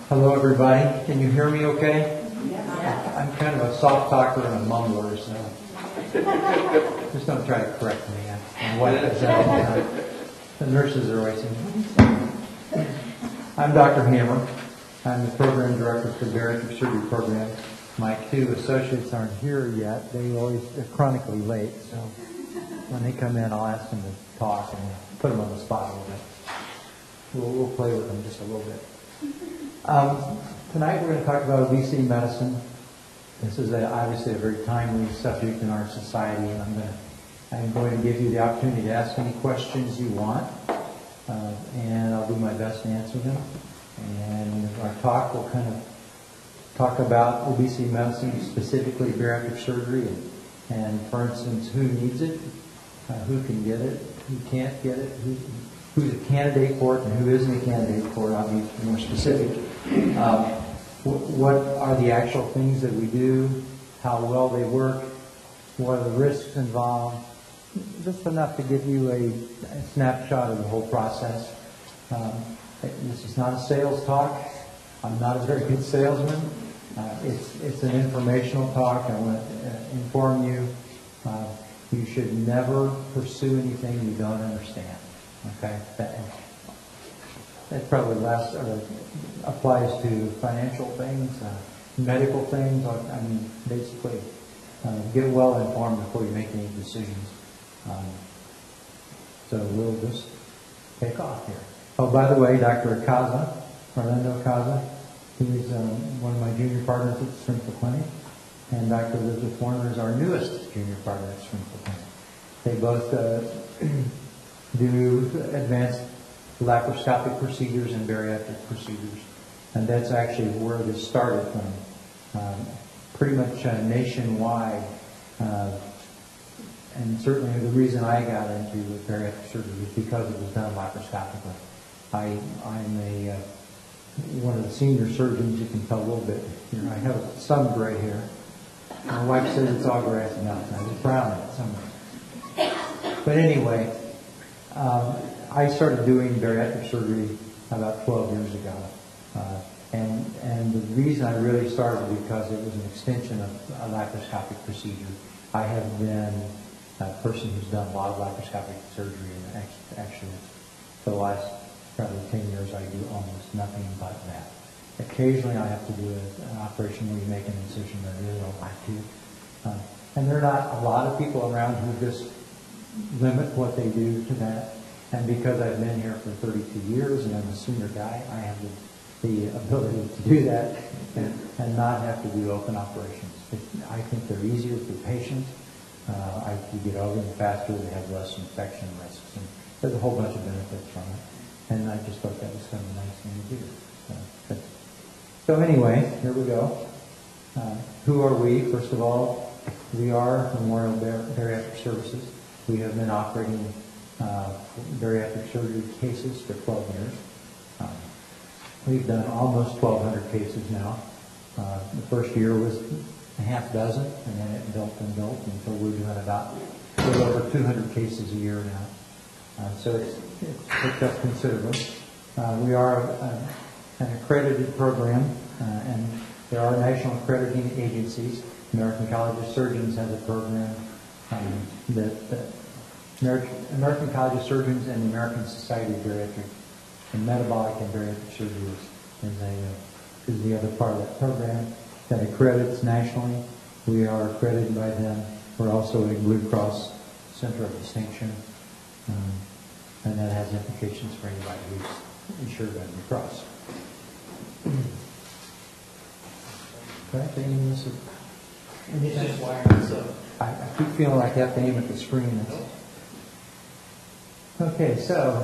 Hello, everybody. Can you hear me okay? Yeah. I'm kind of a soft talker and a mumbler, so just don't try to correct me. My wife does that all the time. The nurses are always saying, I'm Dr. Hammer. I'm the program director for the bariatric surgery program. My two associates aren't here yet. They're chronically late, so when they come in, I'll ask them to talk and put them on the spot a little bit. We'll play with them just a little bit. Tonight we're going to talk about obesity medicine. This is obviously a very timely subject in our society, and I'm going to give you the opportunity to ask any questions you want, and I'll do my best to answer them. And our talk will kind of talk about obesity medicine, specifically bariatric surgery, and for instance, who needs it, who can get it, who can't get it, who's a candidate for it, and who isn't a candidate for it. I'll be more specific. What are the actual things that we do, how well they work, what are the risks involved, just enough to give you a snapshot of the whole process. This is not a sales talk. I'm not a very good salesman. It's an informational talk. I want to inform you. You should never pursue anything you don't understand. Okay? That probably applies to financial things, medical things. I mean, basically, get well informed before you make any decisions. So we'll just take off here. Oh, by the way, Dr. Akaza, Orlando Akaza, he's one of my junior partners at Springfield Clinic, and Dr. Elizabeth Warner is our newest junior partner at Springfield Clinic. They both do advanced laparoscopic procedures and bariatric procedures, and that's actually where this started from. Pretty much nationwide, and certainly the reason I got into bariatric surgery was because it was done laparoscopically. I'm one of the senior surgeons. You can tell a little bit. I have some gray hair. My wife says it's all grassy now. I'm proud of it somewhere. But anyway, I started doing bariatric surgery about 12 years ago. And the reason I really started was because it was an extension of a laparoscopic procedure. I have been a person who's done a lot of laparoscopic surgery, and actually for the last probably 10 years I do almost nothing but that. Occasionally I have to do an operation where you make an incision that I really don't like to. And there are not a lot of people around who just limit what they do to that. And because I've been here for 32 years and I'm a senior guy, I have the ability to do that and not have to do open operations. I think they're easier for patients. You get over them faster, they have less infection risks. And there's a whole bunch of benefits from it. And I just thought that was kind of a nice thing to do. So anyway, here we go. Who are we? First of all, we are Memorial Bariatric Services. We have been operating bariatric surgery cases for 12 years. We've done almost 1,200 cases now. The first year was a half dozen, and then it built and built until we're doing about a little over 200 cases a year now. So it's picked up considerably. We are an accredited program, and there are national accrediting agencies. American College of Surgeons has a program American College of Surgeons and the American Society of Bariatric and Metabolic and Bariatric Surgery is the other part of that program that accredits nationally. We are accredited by them. We're also a Blue Cross Center of Distinction, and that has implications for anybody who's insured by Blue Cross. Correct? I keep feeling like I have to aim at the screen. Okay, so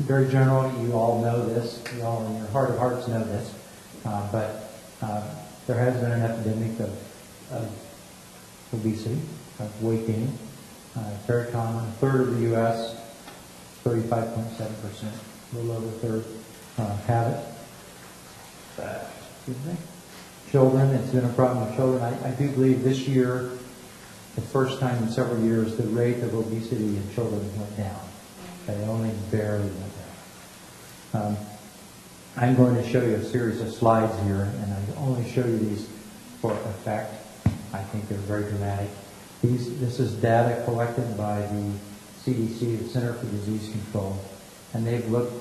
very general, you all know this. You all in your heart of hearts know this. But there has been an epidemic of obesity, of weight gain. Very common. A third of the U.S., 35.7%, a little over a third, have it. Excuse me. Children, it's been a problem with children. I do believe this year, the first time in several years, the rate of obesity in children went down. They only barely went down. I'm going to show you a series of slides here, and I only show you these for effect. I think they're very dramatic. This is data collected by the CDC, the Center for Disease Control, and they've looked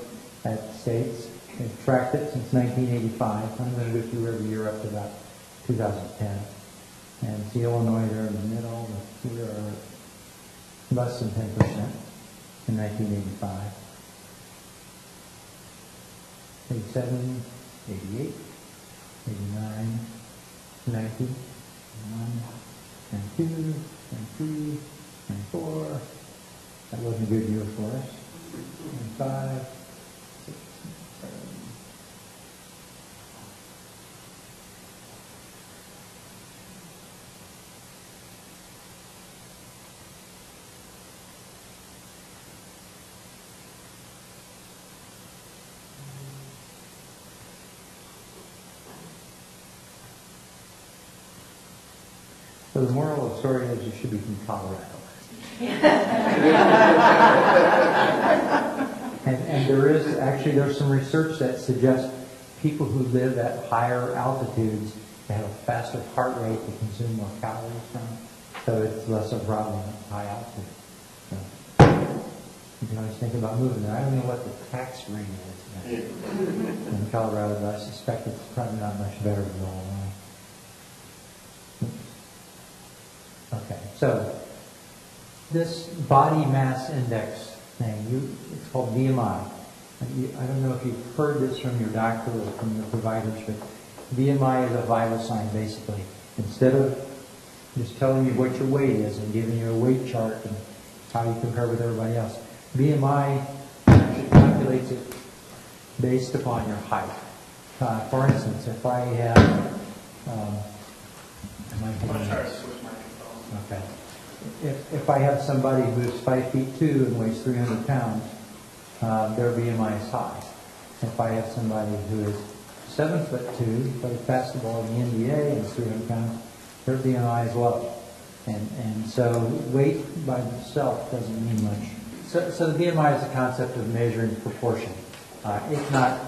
at states. They've tracked it since 1985. I'm going to go through every year up to about 2010. And see Illinois there in the middle. We are less than 10% in 1985. 87, 88, 89, 90, 91, 92, 93, 94. That wasn't a good year for us. 95, 6, 7. So the moral of the story is you should be from Colorado. and there's some research that suggests people who live at higher altitudes have a faster heart rate to consume more calories from, so it's less of a problem at high altitude. So you can always think about moving there. I don't know what the tax rate is in Colorado, but I suspect it's probably not much better than Illinois. Okay, so this body mass index thing, it's called BMI. I don't know if you've heard this from your doctor or from your providers, but BMI is a vital sign, basically. Instead of just telling you what your weight is and giving you a weight chart and how you compare with everybody else, BMI actually calculates it based upon your height. For instance, if I have... Okay. If I have somebody who's 5'2" and weighs 300 pounds, their BMI is high. If I have somebody who is 7'2", plays basketball in the NBA and is 300 pounds, their BMI is low. And so weight by itself doesn't mean much. So the BMI is a concept of measuring proportion. It's not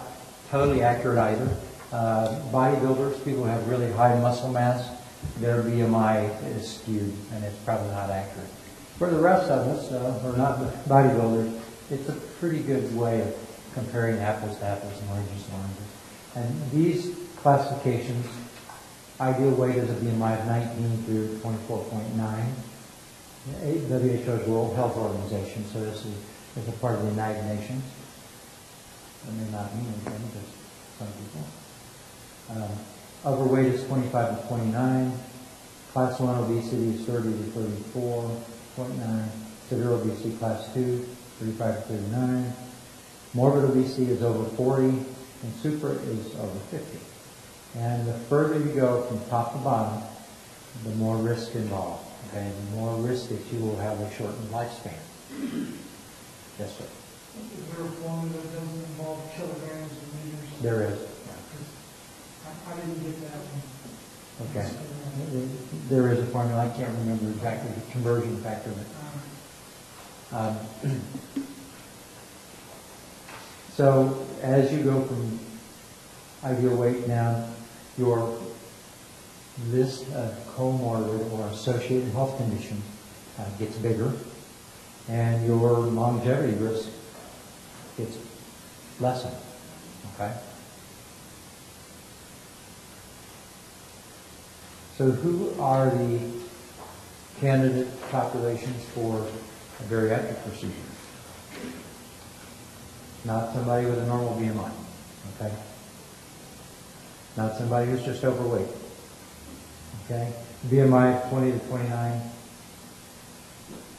totally accurate either. Bodybuilders, people who have really high muscle mass, their BMI is skewed, and it's probably not accurate. For the rest of us, who are not bodybuilders, it's a pretty good way of comparing apples to apples and oranges to oranges. And these classifications, ideal weight is a BMI of 19 through 24.9. WHO's World Health Organization, so this is a part of the United Nations. It may not mean anything to some people. Overweight is 25 to 29. Class 1 obesity is 30 to 34.9. Severe obesity, class 2, 35 to 39. Morbid obesity is over 40, and super is over 50. And the further you go from top to bottom, the more risk involved. Okay, the more risk that you will have a shortened lifespan. Yes, sir. Is there a formula that doesn't involve kilograms and meters? There is. I didn't get that one. Okay. There is a formula. I can't remember exactly the conversion factor. So as you go from ideal weight down, your list of comorbid or associated health conditions gets bigger, and your longevity risk gets lessened. Okay? So who are the candidate populations for a bariatric procedure? Not somebody with a normal BMI, okay? Not somebody who's just overweight, okay? BMI of 20 to 29,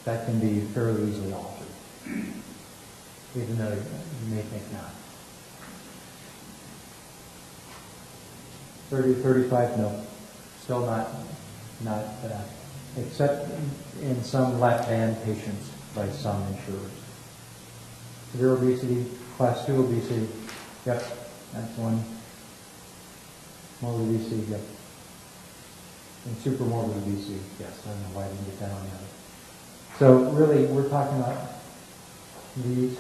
that can be fairly easily altered, even though you may think not. 30 to 35, no. Still not except in some left-hand patients by some insurers. Severe obesity, class 2 obesity, yep, that's one. Morbid obesity, yep. And super morbid obesity, yes, I don't know why I didn't get that on the other. So really, we're talking about these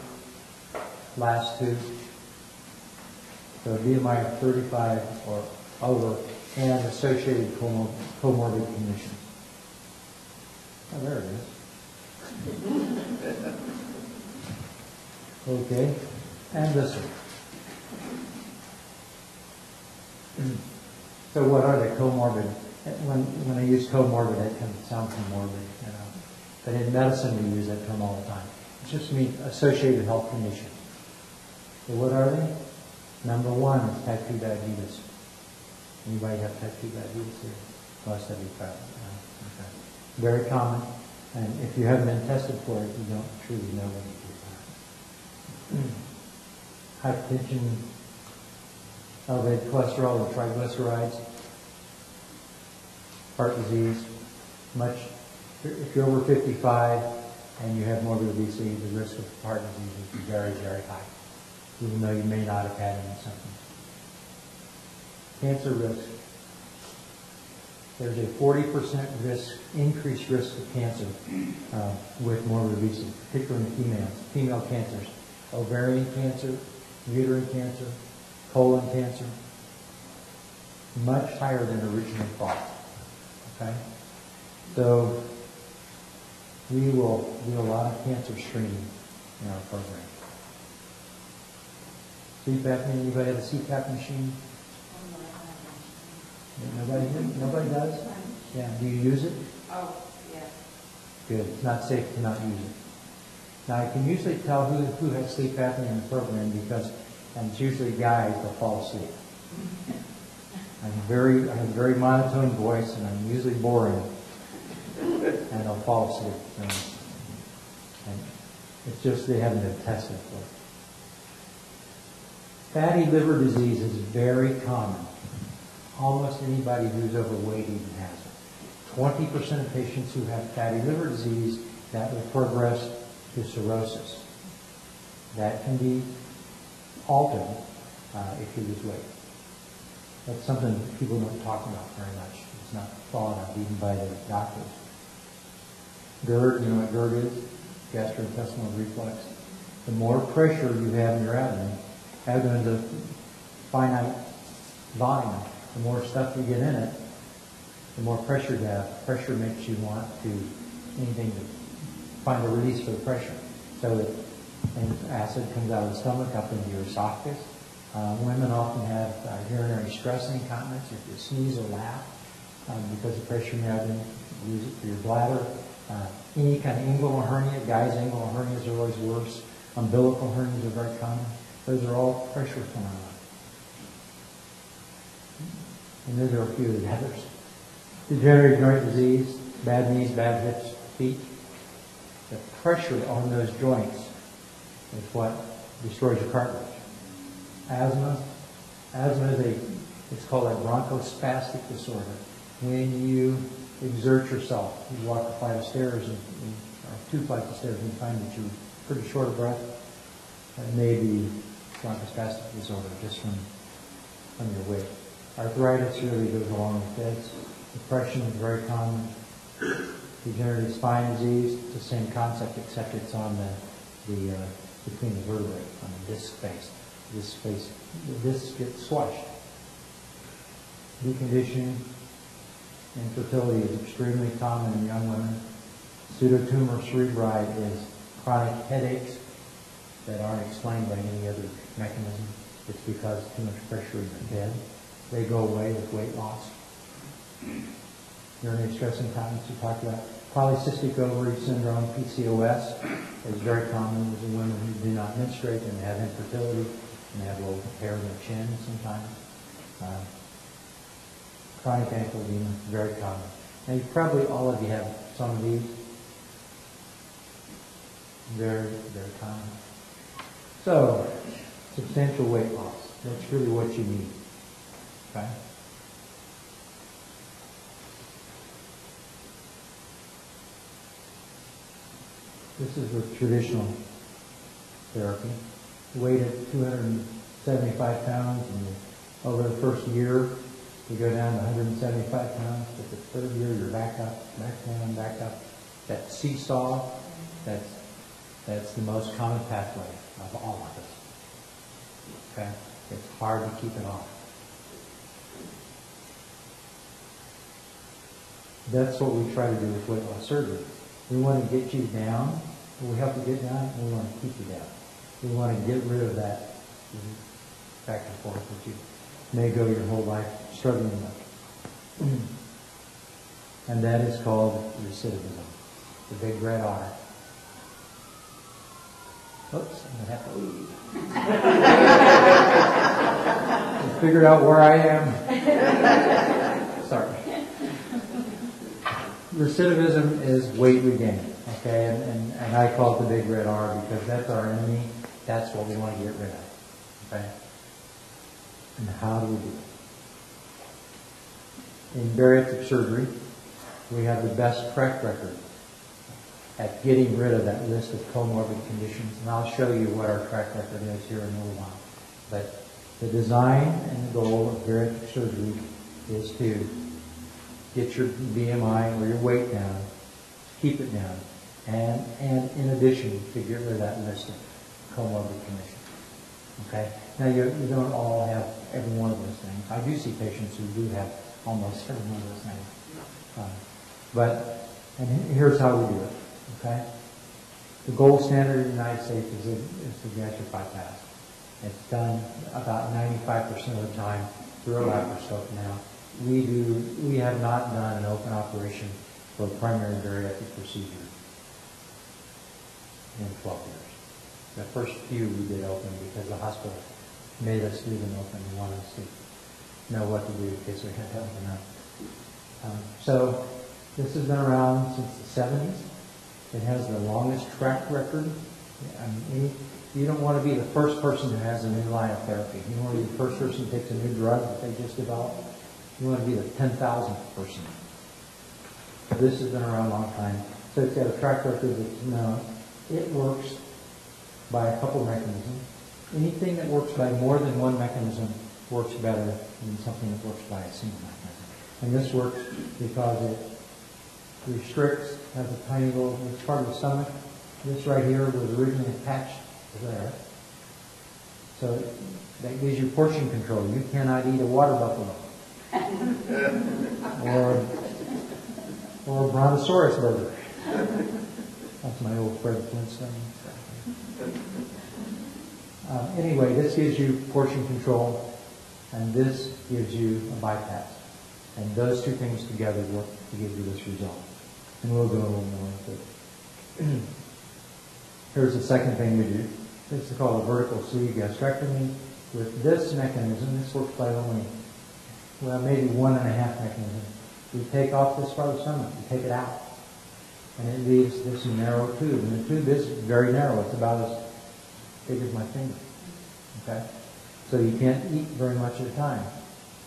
last two. So a BMI of 35 or over and associated comorbid conditions. Oh, there it is. Okay, and this one. So what are they? Comorbid. When I use comorbid, it can sound comorbid, you know. But in medicine, we use that term all the time. It just means associated health conditions. So what are they? Number one is type 2 diabetes. Anybody have type 2 diabetes here? Most of you probably. Okay. Very common. And if you haven't been tested for it, you don't truly know what it is. Hypertension, elevated cholesterol and triglycerides, heart disease. If you're over 55 and you have morbid obesity, the risk of heart disease is very, very high, even though you may not have had any symptoms. Cancer risk. There's a 40% increased risk of cancer with morbid obesity, particularly in females. Female cancers, ovarian cancer, uterine cancer, colon cancer, much higher than originally thought. Okay? So we will do a lot of cancer screening in our program. Sleep apnea, anybody have a CPAP machine? Nobody does? Yeah. Do you use it? Oh, yeah. Good. It's not safe to not use it. Now, I can usually tell who has sleep apnea in the program because, and it's usually guys, they'll fall asleep. I have a very monotone voice, and I'm usually boring, and they'll fall asleep. And it's just they haven't been tested for it. Fatty liver disease is very common. Almost anybody who's overweight even has it. 20% of patients who have fatty liver disease, that will progress to cirrhosis. That can be altered if you lose weight. That's something people don't talk about very much. It's not thought of even by the doctors. GERD, you know what GERD is? Gastrointestinal reflux. The more pressure you have in your abdomen is a finite volume. The more stuff you get in it, the more pressure you have. Pressure makes you want to anything to find a release for the pressure. So and acid comes out of the stomach up into your esophagus. Women often have urinary stress incontinence if you sneeze or laugh because of pressure in your abdomen. Use it for your bladder. Any kind of inguinal hernia. Guys' inguinal hernias are always worse. Umbilical hernias are very common. Those are all pressure phenomena. And those are a few of the others. Degenerative joint disease, bad knees, bad hips, feet. The pressure on those joints is what destroys your cartilage. Asthma. Asthma is it's called a bronchospastic disorder. When you exert yourself, you walk a flight of stairs or 2 flights of stairs and you find that you're pretty short of breath, that may be bronchospastic disorder just from your weight. Arthritis really goes along with this. Depression is very common. Degenerative spine disease, it's the same concept except it's on the between the vertebrae, on the disc space. The disc gets squashed. Deconditioning, infertility is extremely common in young women. Pseudotumor cerebri is chronic headaches that aren't explained by any other mechanism. It's because too much pressure in your head. They go away with weight loss. Urinary stress incontinence we talked about. Polycystic ovary syndrome, PCOS, is very common. These are women who do not menstruate and have infertility and they have a little hair in their chin sometimes. Chronic ankle edema, very common. Now, probably all of you have some of these. Very, very common. So, substantial weight loss. That's really what you need. Okay? This is with traditional therapy. Weight at 275 pounds, and over the first year, you go down to 175 pounds. But the third year, you're back up, back down, back up. That seesaw, that's the most common pathway of all of us. Okay? It's hard to keep it off. That's what we try to do with weight loss surgery. We want to get you down, we help you get down, and we want to keep you down. We want to get rid of that back and forth that you may go your whole life struggling with. And that is called recidivism, the big red R. Oops, I'm going to have to leave. I figured out where I am. Sorry. Recidivism is weight regain, okay? And I call it the big red R because that's our enemy. That's what we want to get rid of, okay? And how do we do it? In bariatric surgery, we have the best track record at getting rid of that list of comorbid conditions. And I'll show you what our track record is here in a little while. But the design and the goal of bariatric surgery is to get your BMI or your weight down, keep it down, and in addition to get rid of that list of comorbid conditions. Okay? Now you don't all have every one of those things. I do see patients who do have almost every one of those things. And here's how we do it. Okay? The gold standard in the United States is the gastric bypass. It's done about 95% of the time through a laparoscope now. We have not done an open operation for a primary bariatric procedure in 12 years. The first few we did open because the hospital made us do them open and wanted us to know what to do in case we had to open up. So this has been around since the 70s. It has the longest track record. I mean, you don't want to be the first person who has a new line of therapy. You don't want to be the first person who takes a new drug that they just developed. You want to be the 10,000th person. This has been around a long time. So it's got a track record that's known. It works by a couple mechanisms. Anything that works by more than one mechanism works better than something that works by a single mechanism. And this works because it restricts, has a tiny little, it's part of the stomach. This right here was originally attached to there. So that gives you portion control. You cannot eat a water buffalo. or a brontosaurus burger. That's my old Fred Flintstone. Anyway, this gives you portion control, and this gives you a bypass. And those two things together work to give you this result. And we'll go a little more into it. Here's the second thing we do. This is called a vertical sleeve gastrectomy. With this mechanism, this works by only, maybe 1.5 mechanisms. We take off this part of the stomach, we take it out. And it leaves this narrow tube. And the tube is very narrow. It's about as big as my finger. Okay? So you can't eat very much at a time.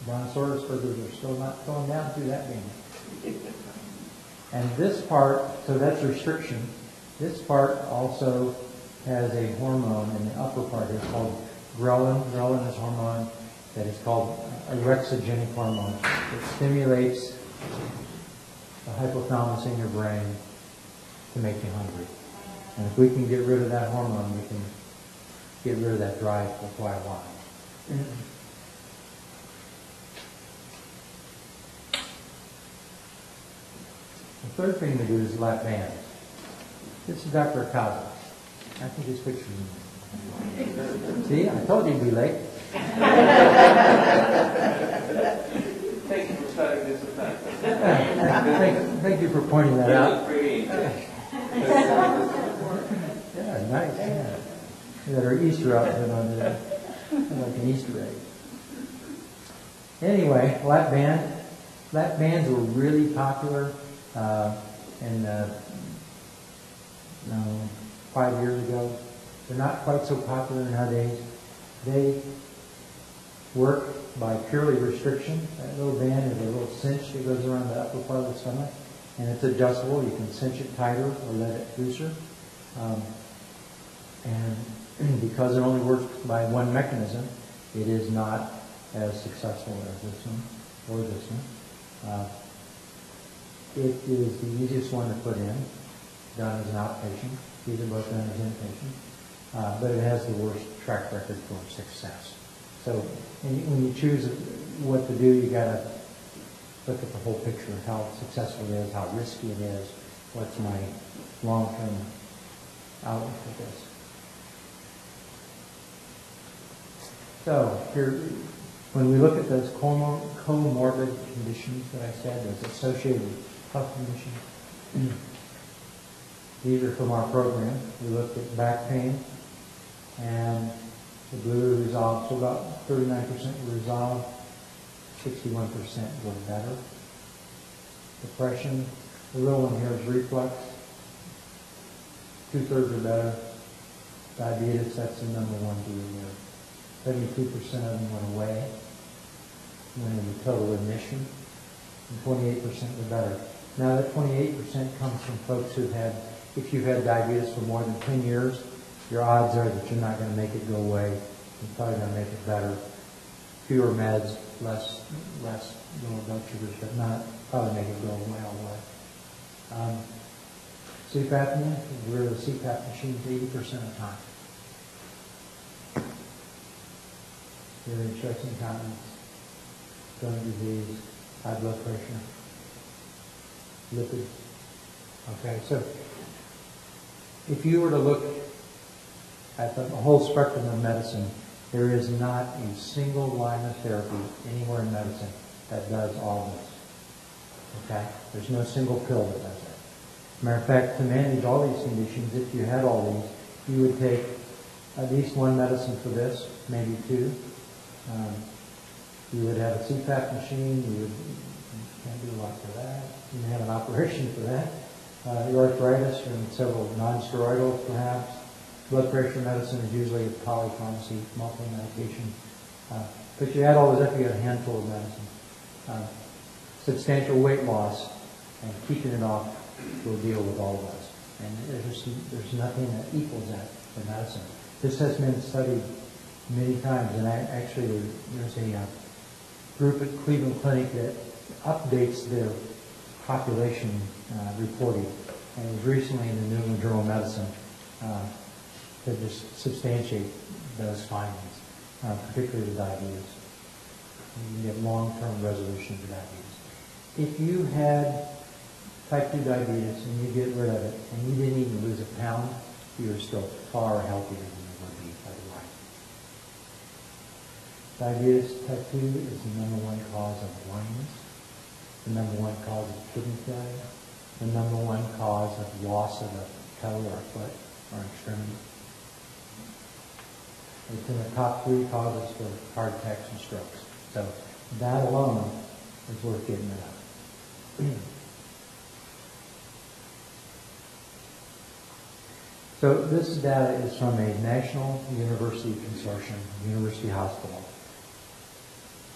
Brontosaurus burgers are still not going down through that beam. And this part, so that's restriction. This part also has a hormone in the upper part. It's called ghrelin. Ghrelin is a hormone that is called a rexogenic hormone. It stimulates the hypothalamus in your brain to make you hungry. And if we can get rid of that hormone, we can get rid of that drive for quite a while. The third thing to do is lap bands. This is Dr. Akaza. I think his picture is. See, I told you to be late. Thank you for starting this event. Thank you for pointing that out. Yeah, nice. Yeah. We got our Easter outfit on today. Like an Easter egg. Anyway, lap band. Lap bands were really popular in 5 years ago. They're not quite so popular nowadays. They work by purely restriction. That little band is a little cinch that goes around the upper part of the stomach, and it's adjustable. You can cinch it tighter or let it looser. And because it only works by one mechanism, it is not as successful as this one or this one. It is the easiest one to put in, done as an outpatient. These are both done as inpatient. But it has the worst track record for success. So when you choose what to do, you got to look at the whole picture, how successful it is, how risky it is, what's my long-term outlook for this. So here, when we look at those comorbid conditions that I said, those associated health conditions, these are from our program. We looked at back pain, and the blue resolved, so about 39% resolved, 61% were better. Depression, the real one here is reflux, 2/3 are better. Diabetes, that's the number one deal here. 72% of them went away, went into total remission, and 28% were better. Now that 28% comes from folks who've had, if you've had diabetes for more than 10 years, your odds are that you're not going to make it go away. You're probably going to make it better. Fewer meds, less lower blood sugars, but not probably make it go away all the way. Sleep apnea, we're the CPAP machines 80% of the time. Urinary tract incontinence, gum disease, high blood pressure, lipids. Okay, so if you were to look at the whole spectrum of medicine, there is not a single line of therapy anywhere in medicine that does all this. Okay? There's no single pill that does that. Matter of fact, to manage all these conditions, if you had all these, you would take at least one medicine for this, maybe two. You would have a CPAP machine. You can't do a lot for that. You may have an operation for that. Your arthritis and several non-steroidals, perhaps. Blood pressure medicine is usually a polypharmacy, multi-medication. But you add all this up, you get a handful of medicine. Substantial weight loss and keeping it off will deal with all of us. And there's nothing that equals that for medicine. This has been studied many times, and actually there's a group at Cleveland Clinic that updates their population reporting, and it was recently in the New England Journal of Medicine to just substantiate those findings, particularly with diabetes. You get long-term resolution of diabetes. If you had type 2 diabetes and you get rid of it and you didn't even lose a pound, you are still far healthier than you would be otherwise. Diabetes type 2 is the number one cause of blindness, the number one cause of kidney failure, the number one cause of loss of a toe or a foot or an extremity. It's in the top 3 causes for heart attacks and strokes. So that alone is worth getting rid of. So this data is from a national university consortium, University Hospital.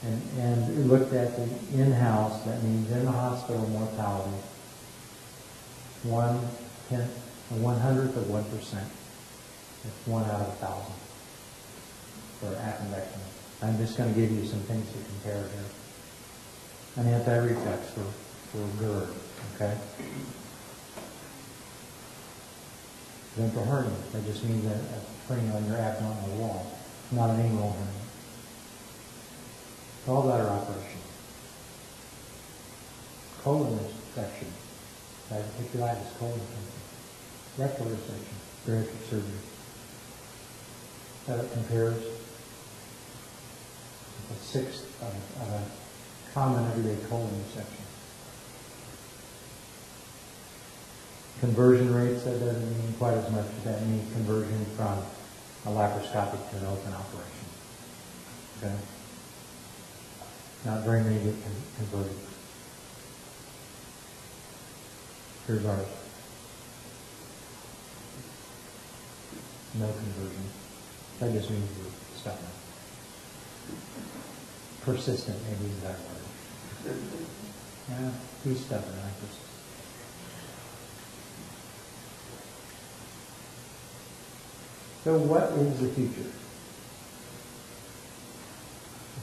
And it looked at the in-house, that means in the hospital mortality, 1/100th of 1%. It's 1 out of 1,000 for appendectomy. I'm just going to give you some things to compare here. An anti-reflex for GERD, okay? Ventral hernia, that just means a hernia on your abdominal wall, not an inguinal hernia. Gallbladder operation. Colon resection, diverticulitis, colon cancer. Rectal resection, bariatric surgery. That compares 1/6 of a common everyday colon resection. Conversion rates, that doesn't mean quite as much as that means conversion from a laparoscopic to an open operation. Okay? Not very many get converted. Here's ours. No conversion. That just means we're stubborn. Persistent, maybe is that word. Yeah, he's stubborn, I'm persistent. So what is the future?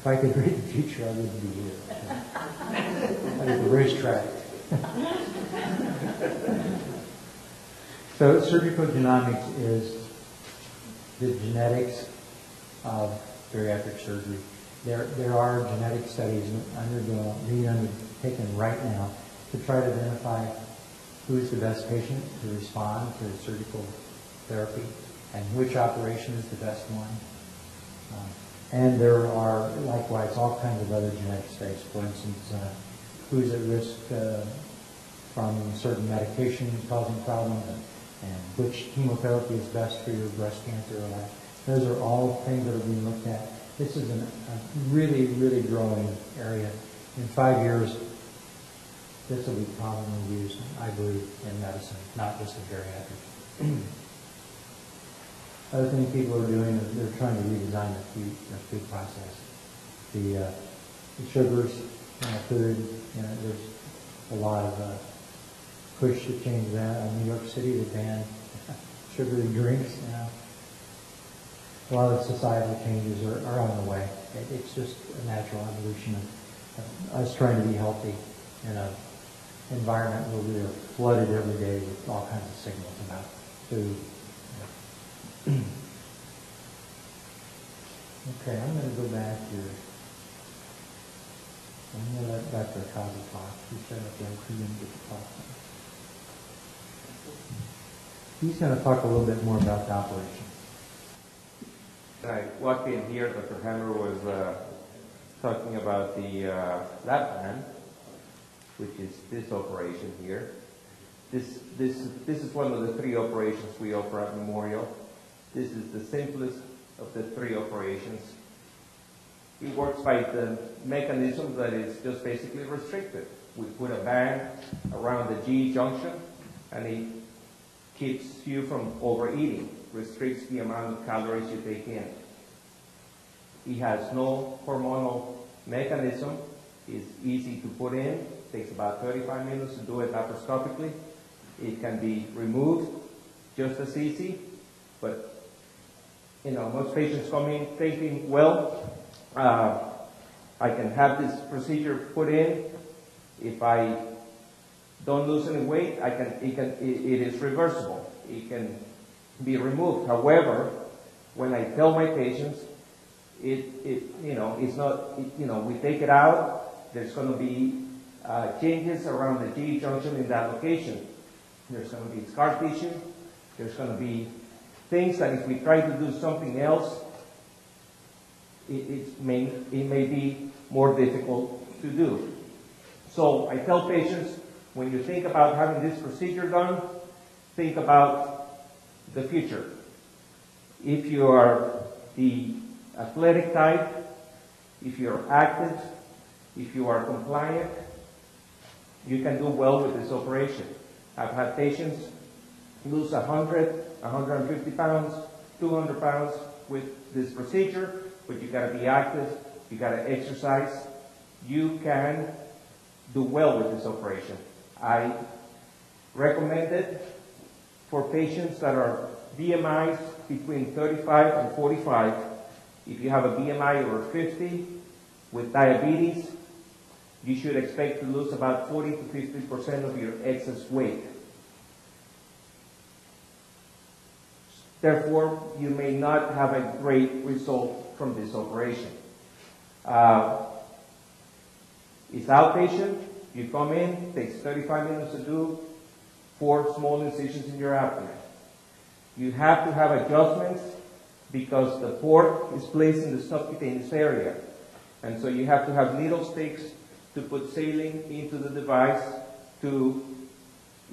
If I could read the future, I wouldn't be here. I'd be at the racetrack. So surgical genomics is the genetics of bariatric surgery. There are genetic studies being undertaken right now to try to identify who is the best patient to respond to surgical therapy and which operation is the best one. And there are likewise all kinds of other genetic studies. For instance, who's at risk from certain medications causing problems, and which chemotherapy is best for your breast cancer or that. Those are all things that are being looked at. This is a really, really growing area. In 5 years, this will be commonly used, I believe, in medicine, not just in bariatrics. Other thing people are doing is they're trying to redesign the food process. The sugars in our food, there's a lot of push to change that. In New York City, they banned sugary drinks. A lot of societal changes are on the way. It's just a natural evolution of us trying to be healthy in an environment where we are flooded every day with all kinds of signals about food. Okay, I'm going to go back here. I'm going to let Dr. Akazi talk. He said up there he didn't get to talk. He's going to talk a little bit more about the operation. When I walked in here, Dr. Hammer was talking about the lab plan, which is this operation here. This is one of the 3 operations we offer at Memorial. This is the simplest of the 3 operations. It works by the mechanism that is just basically restricted. We put a band around the G junction, and it keeps you from overeating, restricts the amount of calories you take in. It has no hormonal mechanism. It's easy to put in. It takes about 35 minutes to do it laparoscopically. It can be removed just as easy, but most patients come in thinking, well, I can have this procedure put in. If I don't lose any weight, it is reversible. It can be removed. However, when I tell my patients, it's not, we take it out, there's going to be changes around the G junction in that location. There's going to be scar tissue. There's going to be things that if we try to do something else, it may be more difficult to do. So I tell patients, when you think about having this procedure done, think about the future. If you are the athletic type, if you're active, if you are compliant, you can do well with this operation. I've had patients lose 100, 150 pounds, 200 pounds with this procedure, but you got to be active, you got to exercise. You can do well with this operation. I recommend it for patients that are BMIs between 35 and 45. If you have a BMI over 50 with diabetes, you should expect to lose about 40 to 50% of your excess weight. Therefore, you may not have a great result from this operation. It's outpatient. You come in, it takes 35 minutes to do 4 small incisions in your abdomen. You have to have adjustments because the port is placed in the subcutaneous area. And so you have to have needle sticks to put saline into the device to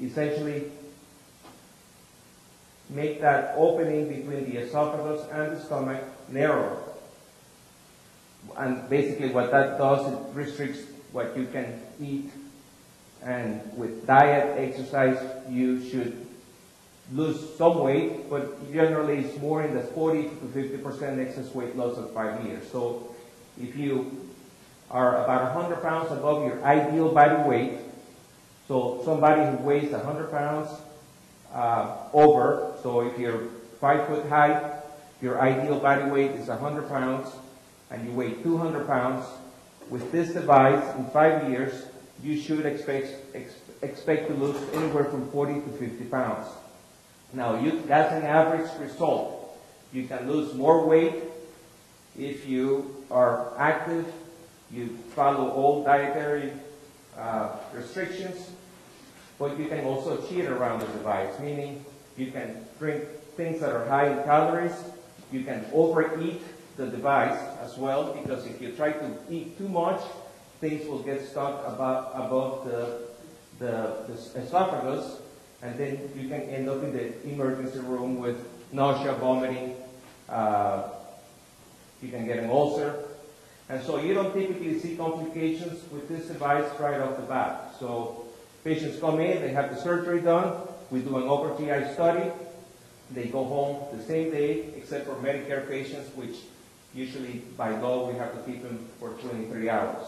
essentially make that opening between the esophagus and the stomach narrower. And basically what that does, it restricts what you can eat. And with diet, exercise, you should lose some weight, but generally it's more in the 40 to 50% excess weight loss at 5 years. So if you are about 100 pounds above your ideal body weight, so somebody who weighs 100 pounds over, so if you're 5 foot high, your ideal body weight is 100 pounds, and you weigh 200 pounds, with this device in 5 years, you should expect to lose anywhere from 40 to 50 pounds. Now, that's an average result. You can lose more weight If you are active, you follow all dietary restrictions, but you can also cheat around the device, meaning you can drink things that are high in calories. You can overeat the device as well, because if you try to eat too much, things will get stuck above the esophagus, and then you can end up in the emergency room with nausea, vomiting. You can get an ulcer. And so you don't typically see complications with this device right off the bat. So patients come in, they have the surgery done, we do an upper GI study, they go home the same day, except for Medicare patients, which usually by law we have to keep them for 23 hours.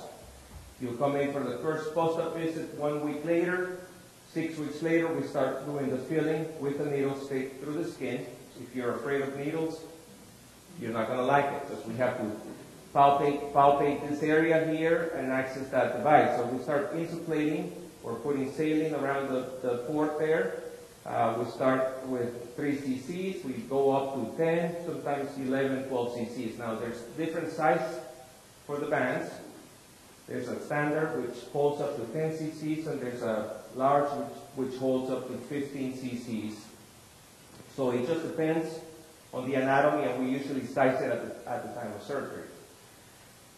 You'll come in for the first post-op visit 1 week later. 6 weeks later, we start doing the filling with the needle stick through the skin. If you're afraid of needles, you're not going to like it, because we have to palpate this area here and access that device. So we start insufflating or putting saline around the port there. We start with 3 cc's. We go up to 10, sometimes 11, 12 cc's. Now there's different size for the bands. There's a standard which holds up to 10 cc's, and there's a large which holds up to 15 cc's. So it just depends on the anatomy, and we usually size it at the time of surgery.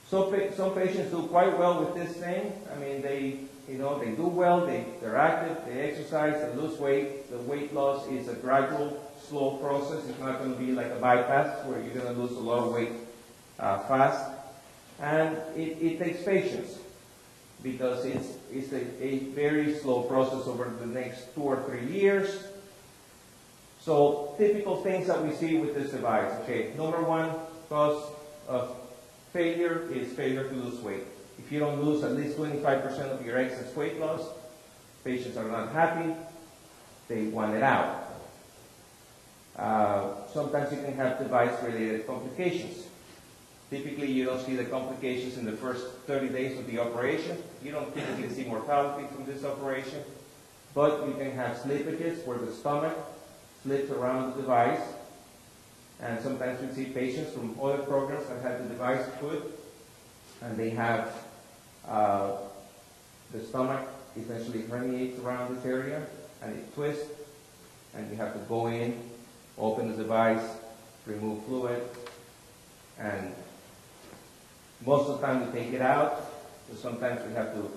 So some patients do quite well with this thing. I mean, they do well. They're active. They exercise. They lose weight. The weight loss is a gradual, slow process. It's not going to be like a bypass where you're going to lose a lot of weight fast. And it takes patience, because it's a very slow process over the next 2 or 3 years. So typical things that we see with this device. Okay, number one cause of failure is failure to lose weight. If you don't lose at least 25% of your excess weight loss, patients are not happy. They want it out. Sometimes you can have device-related complications. Typically, you don't see the complications in the first 30 days of the operation. You don't typically see mortality from this operation, but you can have slippages where the stomach slips around the device. And sometimes we see patients from other programs that have the device put, and they have the stomach essentially herniates around this area, and it twists, and you have to go in, open the device, remove fluid, and most of the time we take it out, but sometimes we have to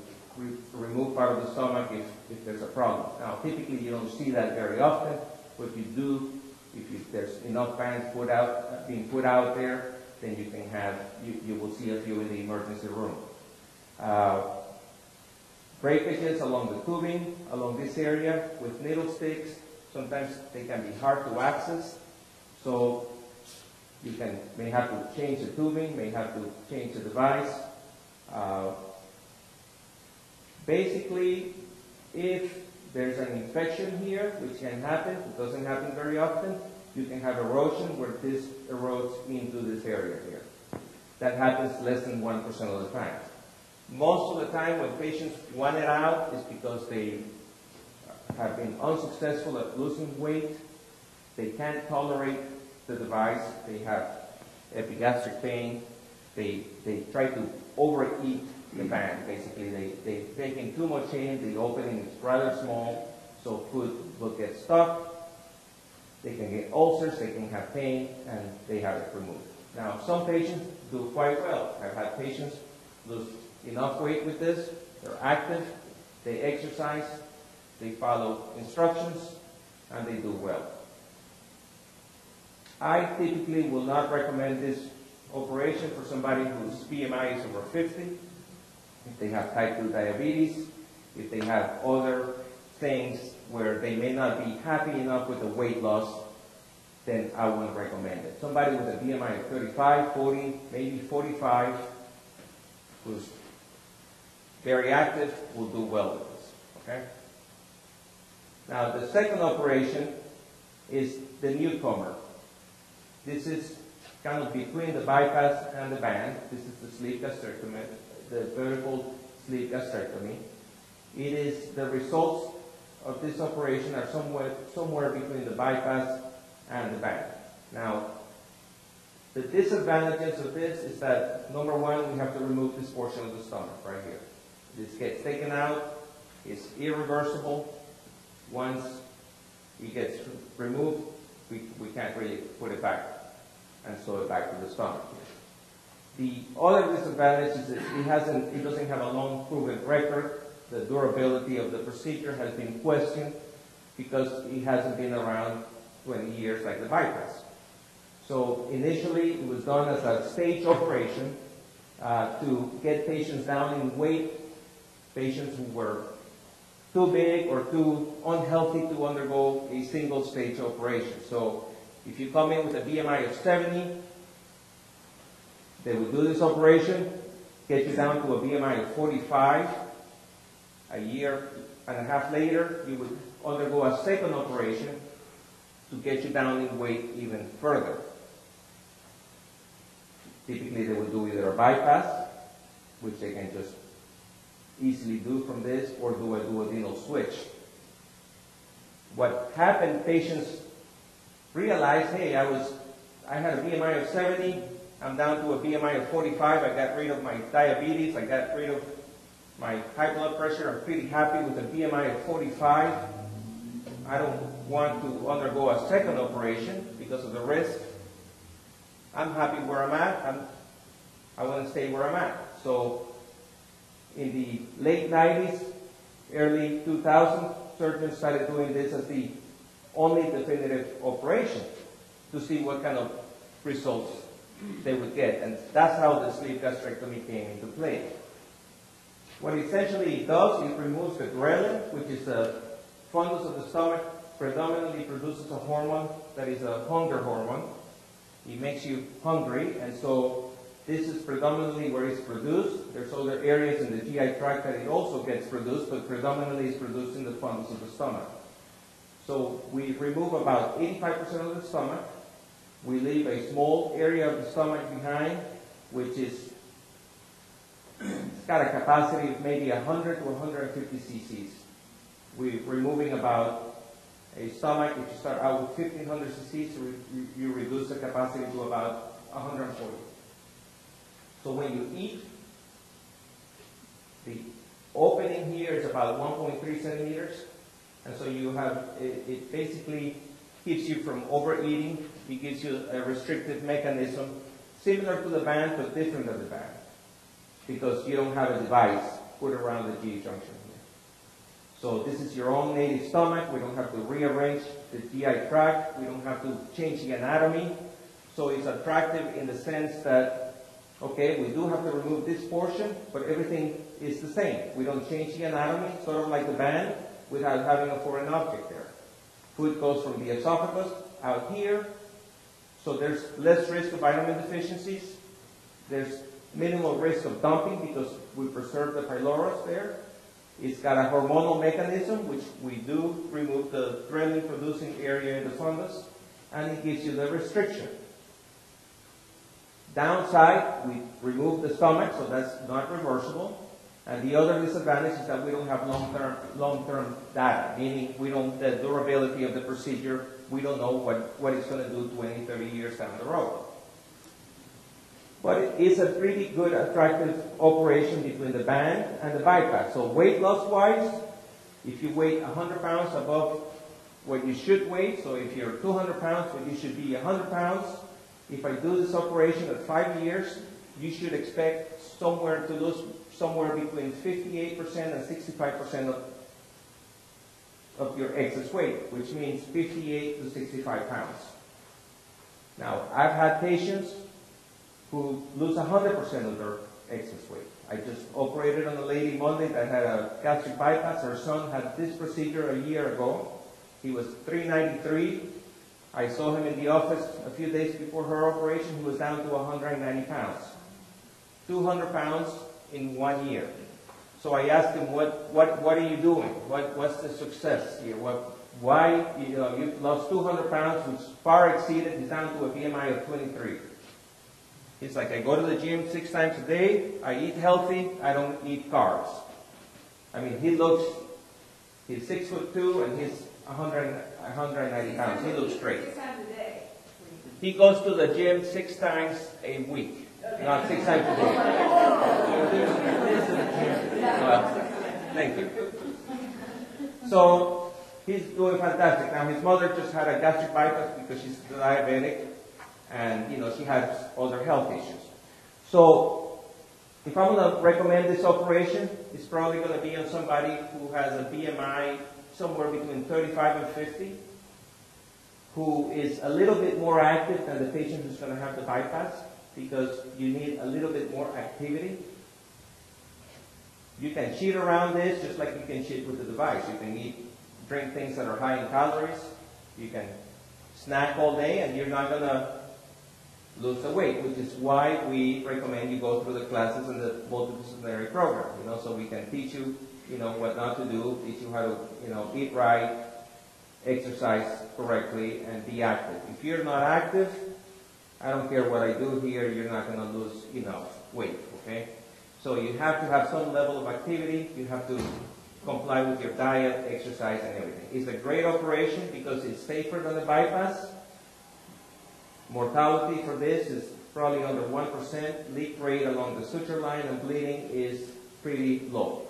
remove part of the stomach if there's a problem. Now, typically you don't see that very often, but you do. If there's enough bands being put out there, then you will see a few in the emergency room. Breakages along the tubing, along this area with needle sticks. Sometimes they can be hard to access, so you may have to change the tubing, may have to change the device. Basically, if there's an infection here, which can happen, it doesn't happen very often, you can have erosion where this erodes into this area here. That happens less than 1% of the time. Most of the time when patients want it out is because they have been unsuccessful at losing weight, they can't tolerate the device, they have epigastric pain, they try to overeat the band. Basically, they take in too much in, the opening is rather small, so food will get stuck. They can get ulcers, they can have pain, and they have it removed. Now, some patients do quite well. I've had patients lose enough weight with this, they're active, they exercise, they follow instructions, and they do well. I typically will not recommend this operation for somebody whose BMI is over 50, if they have type 2 diabetes, if they have other things where they may not be happy enough with the weight loss, then I wouldn't recommend it. Somebody with a BMI of 35, 40, maybe 45, who's very active, will do well with this, okay? Now, the second operation is the newcomer. This is kind of between the bypass and the band. This is the sleeve gastrectomy, the vertical sleeve gastrectomy. It is the results of this operation are somewhere between the bypass and the band. Now, The disadvantages of this is that, number one, we have to remove this portion of the stomach right here. This gets taken out. It's irreversible. Once it gets removed, we can't really put it back and sew it back to the stomach. The other disadvantage is that it doesn't have a long proven record. The durability of the procedure has been questioned because it hasn't been around 20 years like the bypass. So initially it was done as a stage operation to get patients down in weight, patients who were too big or too unhealthy to undergo a single stage operation. So if you come in with a BMI of 70, they would do this operation, get you down to a BMI of 45. A year and a half later, you would undergo a second operation to get you down in weight even further. Typically, they would do either a bypass, which they can just easily do from this, or do a duodenal switch. What happened, patients realized, hey, I had a BMI of 70, I'm down to a BMI of 45, I got rid of my diabetes, I got rid of my high blood pressure, I'm pretty happy with a BMI of 45. I don't want to undergo a second operation because of the risk. I'm happy where I'm at. I want to stay where I'm at. So in the late 90s, early 2000s, surgeons started doing this as the only definitive operation to see what kind of results they would get. And that's how the sleeve gastrectomy came into play. What essentially it does, it removes the ghrelin, which is the fundus of the stomach, predominantly produces a hormone that is a hunger hormone. It makes you hungry, and so this is predominantly where it's produced. There's other areas in the GI tract that it also gets produced, but predominantly it's produced in the fundus of the stomach. So we remove about 85% of the stomach. We leave a small area of the stomach behind, which is it's got a capacity of maybe 100 to 150 cc's. We're removing about a stomach, if you start out with 1,500 cc's, you reduce the capacity to about 140. So when you eat, the opening here is about 1.3 centimeters, and so you have, it basically keeps you from overeating. It gives you a restrictive mechanism, similar to the band, but different than the band, because you don't have a device put around the GE junction here. So this is your own native stomach. We don't have to rearrange the GI tract. We don't have to change the anatomy. So it's attractive in the sense that, okay, we do have to remove this portion, but everything is the same. We don't change the anatomy, sort of like the band, without having a foreign object there. Food goes from the esophagus out here, so there's less risk of vitamin deficiencies. There's minimal risk of dumping because we preserve the pylorus there. It's got a hormonal mechanism, which we do remove the ghrelin-producing area in the fundus, and it gives you the restriction. Downside, we remove the stomach, so that's not reversible. And the other disadvantage is that we don't have long-term data, meaning we don't, the durability of the procedure, we don't know what it's going to do 20, 30 years down the road. But it is a pretty good, attractive operation between the band and the bypass. So weight loss-wise, if you weigh 100 pounds above what you should weigh, so if you're 200 pounds, what you should be 100 pounds, if I do this operation at 5 years, you should expect somewhere to lose somewhere between 58% and 65% of your excess weight, which means 58 to 65 pounds. Now, I've had patients who lose 100% of their excess weight. I just operated on a lady Monday that had a gastric bypass. Her son had this procedure a year ago. He was 393. I saw him in the office a few days before her operation. He was down to 190 pounds. 200 pounds in 1 year. So I asked him, what are you doing? What's the success here? Why, you've lost 200 pounds, which far exceeded, he's down to a BMI of 23. He's like, I go to the gym 6 times a day, I eat healthy, I don't eat carbs. I mean, he's 6'2" and he's 190 pounds. He looks great. 6 times a day. He goes to the gym 6 times a week, not 6 times a day. Well, thank you. So he's doing fantastic. Now his mother just had a gastric bypass because she's diabetic, and she has other health issues. So if I'm going to recommend this operation, it's probably going to be on somebody who has a BMI somewhere between 35 and 50, who is a little bit more active than the patient who's going to have the bypass, because you need a little bit more activity. You can cheat around this just like you can cheat with the device. You can drink things that are high in calories. You can snack all day, and you're not going to lose the weight, which is why we recommend you go through the classes in the multidisciplinary program, so we can teach you, what not to do, teach you how to, eat right, exercise correctly, and be active. If you're not active, I don't care what I do here, you're not going to lose enough weight, okay? So you have to have some level of activity. You have to comply with your diet, exercise, and everything. It's a great operation because it's safer than the bypass. Mortality for this is probably under 1%. Leak rate along the suture line and bleeding is pretty low.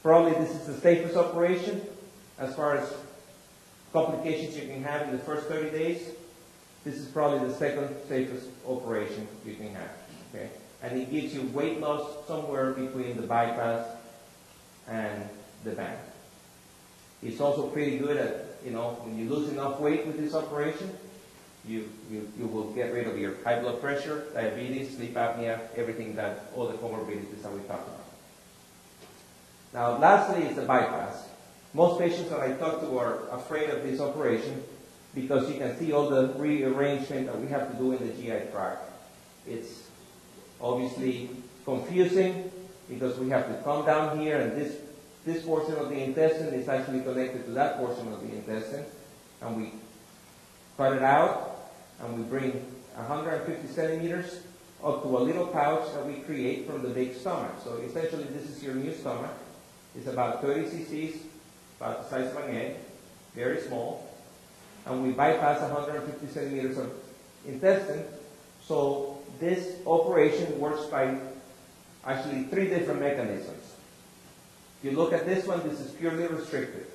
Probably this is the safest operation as far as complications you can have in the first 30 days. This is probably the second safest operation you can have. Okay? And it gives you weight loss somewhere between the bypass and the band. It's also pretty good at, when you lose enough weight with this operation, you will get rid of your high blood pressure, diabetes, sleep apnea, everything that, all the comorbidities that we talked about. Now, lastly is the bypass. Most patients that I talk to are afraid of this operation because you can see all the rearrangement that we have to do in the GI tract. It's obviously confusing because we have to come down here, and this portion of the intestine is actually connected to that portion of the intestine, and we cut it out, and we bring 150 centimeters up to a little pouch that we create from the big stomach. So essentially this is your new stomach. It's about 30 cc's, about the size of an egg, very small, and we bypass 150 centimeters of intestine. So this operation works by actually 3 different mechanisms. If you look at this one, this is purely restrictive.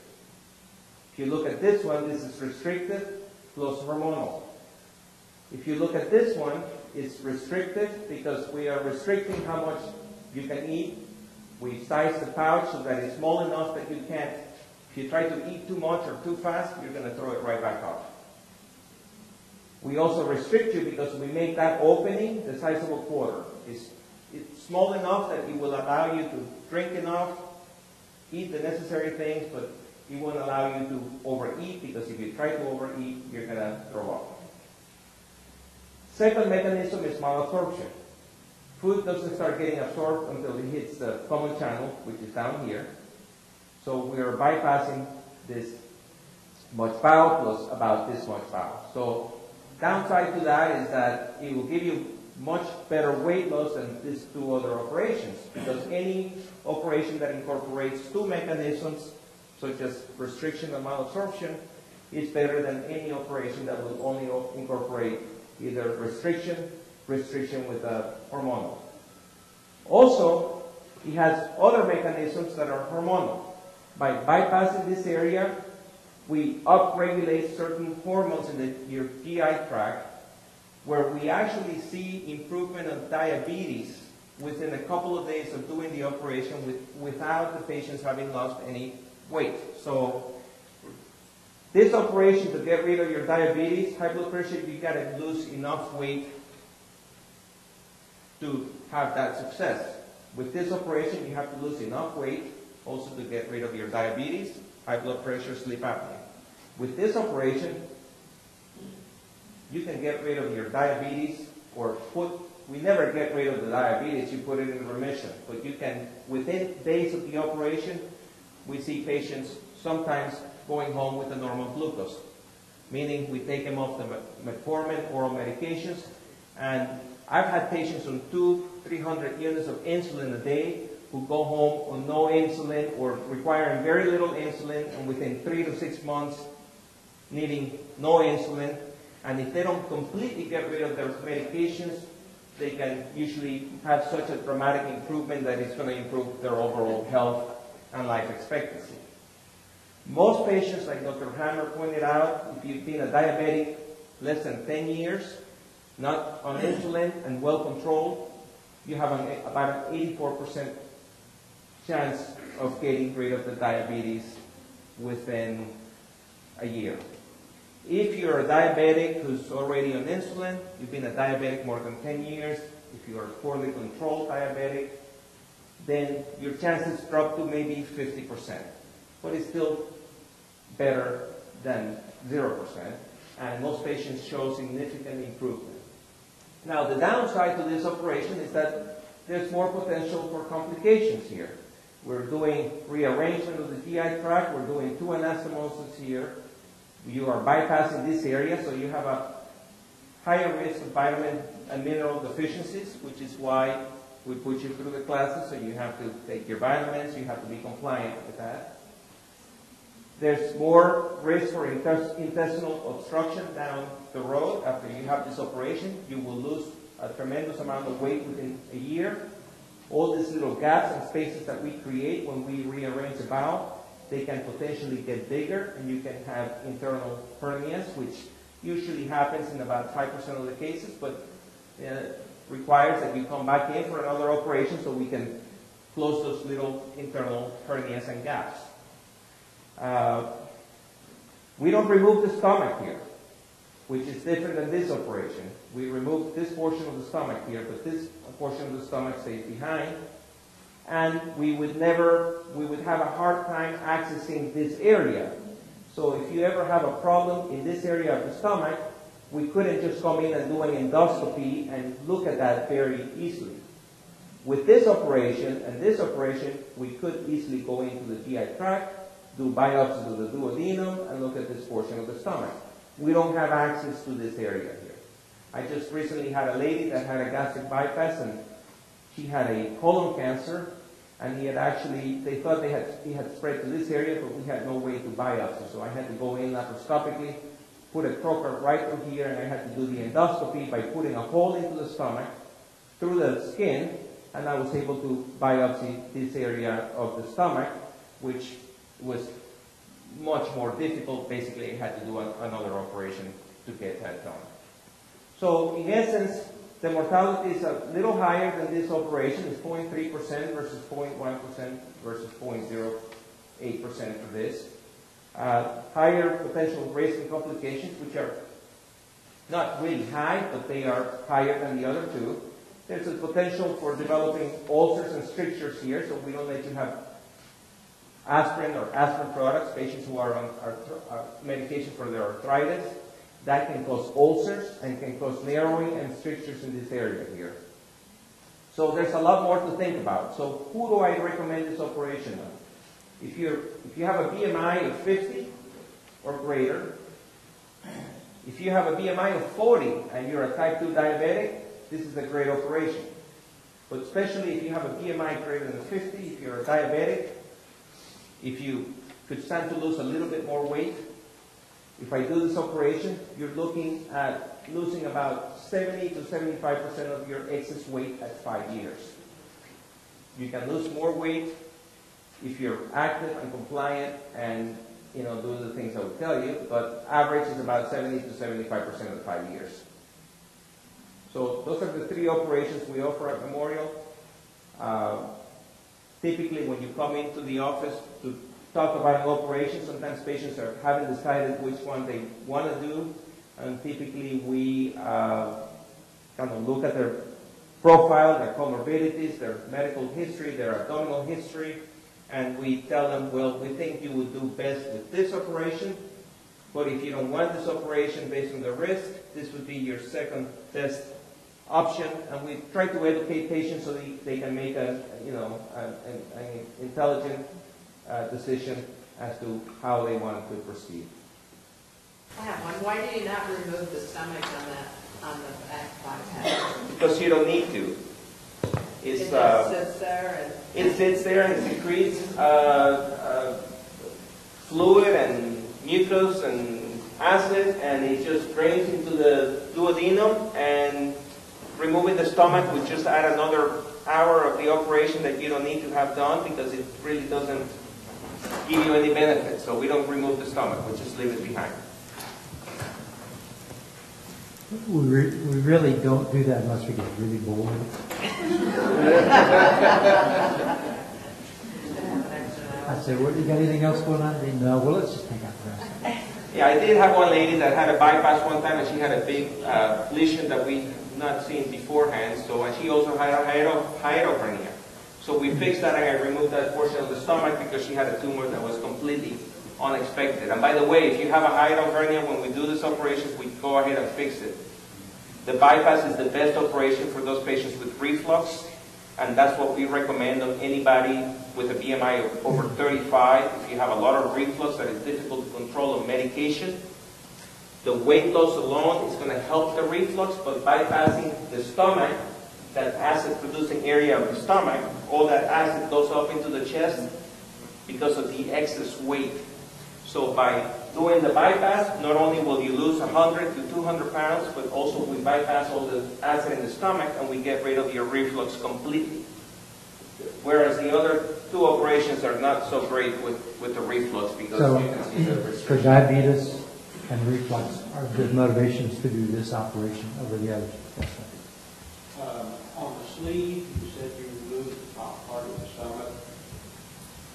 If you look at this one, this is restrictive plus hormonal. If you look at this one, it's restrictive because we are restricting how much you can eat. We size the pouch so that it's small enough that you can't, if you try to eat too much or too fast, you're going to throw it right back off. We also restrict you because we make that opening the size of a quarter. It's small enough that it will allow you to drink enough, eat the necessary things, but it won't allow you to overeat, because if you try to overeat, you're going to throw up. Second mechanism is malabsorption. Food doesn't start getting absorbed until it hits the common channel, which is down here. So we are bypassing this much bowel plus about this much bowel. So downside to that is that it will give you much better weight loss than these 2 other operations, because any operation that incorporates 2 mechanisms, such as restriction and malabsorption, is better than any operation that will only incorporate either restriction with a hormonal. Also, it has other mechanisms that are hormonal. By bypassing this area, we upregulate certain hormones in your GI tract, where we actually see improvement of diabetes within a couple of days of doing the operation without the patients having lost any weight. So this operation, to get rid of your diabetes, high blood pressure, you got to lose enough weight to have that success. With this operation, you have to lose enough weight also to get rid of your diabetes, high blood pressure, sleep apnea. With this operation, you can get rid of your diabetes, or we never get rid of the diabetes, you put it in remission. But you can, within days of the operation, we see patients sometimes going home with a normal glucose, meaning we take them off the metformin oral medications. And I've had patients on 200-300 units of insulin a day who go home on no insulin or requiring very little insulin, and within 3 to 6 months, needing no insulin. And if they don't completely get rid of their medications, they can usually have such a dramatic improvement that it's going to improve their overall health and life expectancy. Most patients, like Dr. Hammer pointed out, if you've been a diabetic less than 10 years, not on insulin and well controlled, you have about an 84% chance of getting rid of the diabetes within a year. If you're a diabetic who's already on insulin, you've been a diabetic more than 10 years, if you're a poorly controlled diabetic, then your chances drop to maybe 50%. But it's still better than 0%. And most patients show significant improvement. Now, the downside to this operation is that there's more potential for complications here. We're doing rearrangement of the GI tract. We're doing 2 anastomosis here. You are bypassing this area, so you have a higher risk of vitamin and mineral deficiencies, which is why we put you through the classes, so you have to take your vitamins, you have to be compliant with that. There's more risk for intestinal obstruction down the road. After you have this operation, you will lose a tremendous amount of weight within a year. All these little gaps and spaces that we create when we rearrange the bowel, they can potentially get bigger, and you can have internal hernias, which usually happens in about 5% of the cases, but requires that you come back in for another operation so we can close those little internal hernias and gaps. We don't remove the stomach here, which is different than this operation. We remove this portion of the stomach here, but this portion of the stomach stays behind. And we would have a hard time accessing this area. So if you ever have a problem in this area of the stomach, we couldn't just come in and do an endoscopy and look at that very easily. With this operation and this operation, we could easily go into the GI tract, do biopsies of the duodenum, and look at this portion of the stomach. We don't have access to this area here. I just recently had a lady that had a gastric bypass, and she had a colon cancer, and they thought he had spread to this area, but we had no way to biopsy. So I had to go in laparoscopically, put a trocar right through here, and I had to do the endoscopy by putting a hole into the stomach through the skin, and I was able to biopsy this area of the stomach, which was much more difficult. Basically, I had to do another operation to get that done. So in essence, the mortality is a little higher than this operation. It's 0.3% versus 0.1% versus 0.08% for this. Higher potential risk and complications, which are not really high, but they are higher than the other two. There's a potential for developing ulcers and strictures here, so we don't let you have aspirin or aspirin products, patients who are on medication for their arthritis. That can cause ulcers and can cause narrowing and strictures in this area here. So there's a lot more to think about. So who do I recommend this operation on? If you have a BMI of 50 or greater, if you have a BMI of 40 and you're a type 2 diabetic, this is a great operation. But especially if you have a BMI greater than 50, if you're a diabetic, if you could stand to lose a little bit more weight, if I do this operation, you're looking at losing about 70 to 75% of your excess weight at 5 years. You can lose more weight if you're active and compliant and do the things I would tell you, but average is about 70 to 75% of 5 years. So those are the 3 operations we offer at Memorial. Typically, when you come into the office to talk about an operation, sometimes patients haven't decided which one they want to do, and typically we kind of look at their profile, their comorbidities, their medical history, their abdominal history, and we tell them, well, we think you would do best with this operation, but if you don't want this operation based on the risk, this would be your second best option, and we try to educate patients so they can make an intelligent decision as to how they want to proceed. I have one. Why do you not remove the stomach on the back bypass? Because you don't need to. It just sits there and it sits there and secretes fluid and mucus and acid, and it just drains into the duodenum, and removing the stomach would just add another hour of the operation that you don't need to have done because it really doesn't give you any benefit. So we don't remove the stomach, we just leave it behind. We really don't do that unless we get really bored. I said, what, you got anything else going on? No, well, let's just take out the rest. Yeah, I did have one lady that had a bypass one time, and she had a big lesion that we not seen beforehand. So, and she also had a hiatal hernia. So we fixed that, and I removed that portion of the stomach because she had a tumor that was completely unexpected. And by the way, if you have a hiatal hernia, when we do this operation, we go ahead and fix it. The bypass is the best operation for those patients with reflux, and that's what we recommend on anybody with a BMI of over 35. If you have a lot of reflux that is difficult to control on medication, the weight loss alone is going to help the reflux, but bypassing the stomach, that acid-producing area of the stomach, all that acid goes up into the chest because of the excess weight. So by doing the bypass, not only will you lose 100 to 200 pounds, but also we bypass all the acid in the stomach and we get rid of your reflux completely. Whereas the other two operations are not so great with the reflux because So, you can see the for restriction. diabetes and reflux are good motivations to do this operation over the other. On the sleeve, you said you removed the top part of the stomach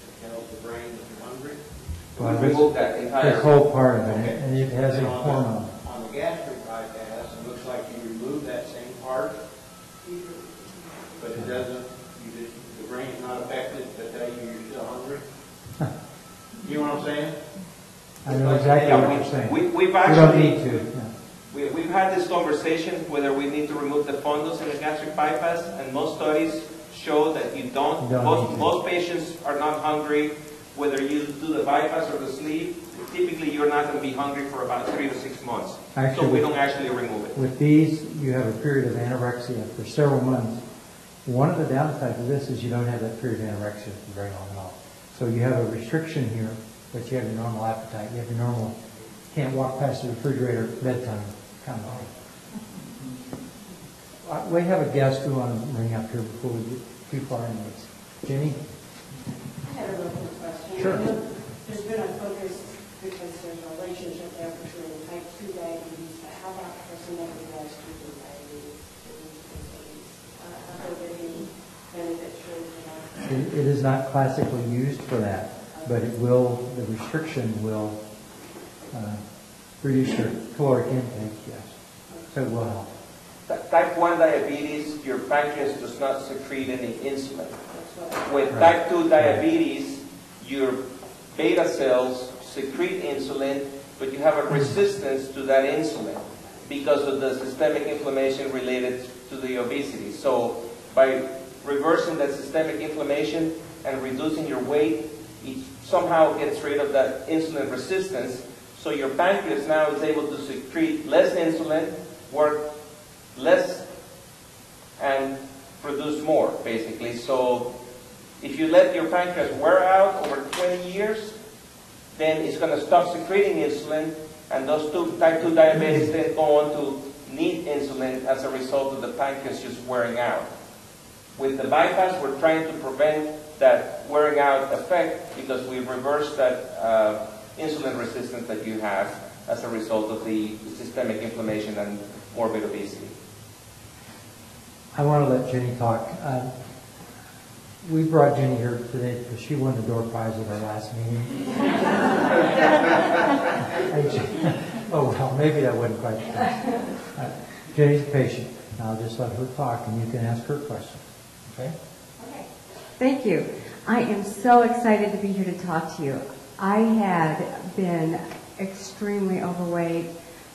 that tells the brain that you're hungry. Well, We remove that entire. This whole part of it, Okay. and it has a And hormone. on the gastric bypass, it looks like you removed that same part, but it doesn't, the brain's not affected, but tell you you're still hungry. You know what I'm saying? I know exactly Yeah, what you're saying. we've We don't actually, need to. Yeah. we've had this conversation whether we need to remove the fundus in the gastric bypass, and most studies show that you don't. You don't need to. Most patients are not hungry, whether you do the bypass or the sleeve. Typically, you're not going to be hungry for about 3 to 6 months. So Actually, we don't actually remove it. With these, you have a period of anorexia for several months. One of the downsides of this is you don't have that period of anorexia for very long at all. So you have a restriction here, but you have your normal appetite. You have your normal, can't walk past the refrigerator at bedtime kind of thing. We have a guest who want to bring up here before we get too far into this. Jenny? I had a real quick question. Sure. I know there's been a focus because there's a relationship there between type 2 diabetes, but how about for somebody who has 2 diabetes? Are there any benefits for that? It is not classically used for that, but it will, the restriction will reduce your caloric intake, yes. So it will help. Type 1 diabetes, your pancreas does not secrete any insulin. That's what With Right. type 2 diabetes, your beta cells secrete insulin, but you have a resistance to that insulin because of the systemic inflammation related to the obesity. So by reversing that systemic inflammation and reducing your weight, it somehow gets rid of that insulin resistance. So your pancreas now is able to secrete less insulin, work less, and produce more, basically. So if you let your pancreas wear out over 20 years, then it's going to stop secreting insulin, and those type 2 diabetics then go on to need insulin as a result of the pancreas just wearing out. With the bypass, we're trying to prevent that wearing out effect because we reverse that insulin resistance that you have as a result of the systemic inflammation and morbid obesity. I want to let Jenny talk. We brought Jenny here today because she won the door prize at our last meeting. Oh, well, maybe that wasn't quite the case. Jenny's a patient. I'll just let her talk and you can ask her questions. Okay? Okay. Thank you. I am so excited to be here to talk to you. I had been extremely overweight,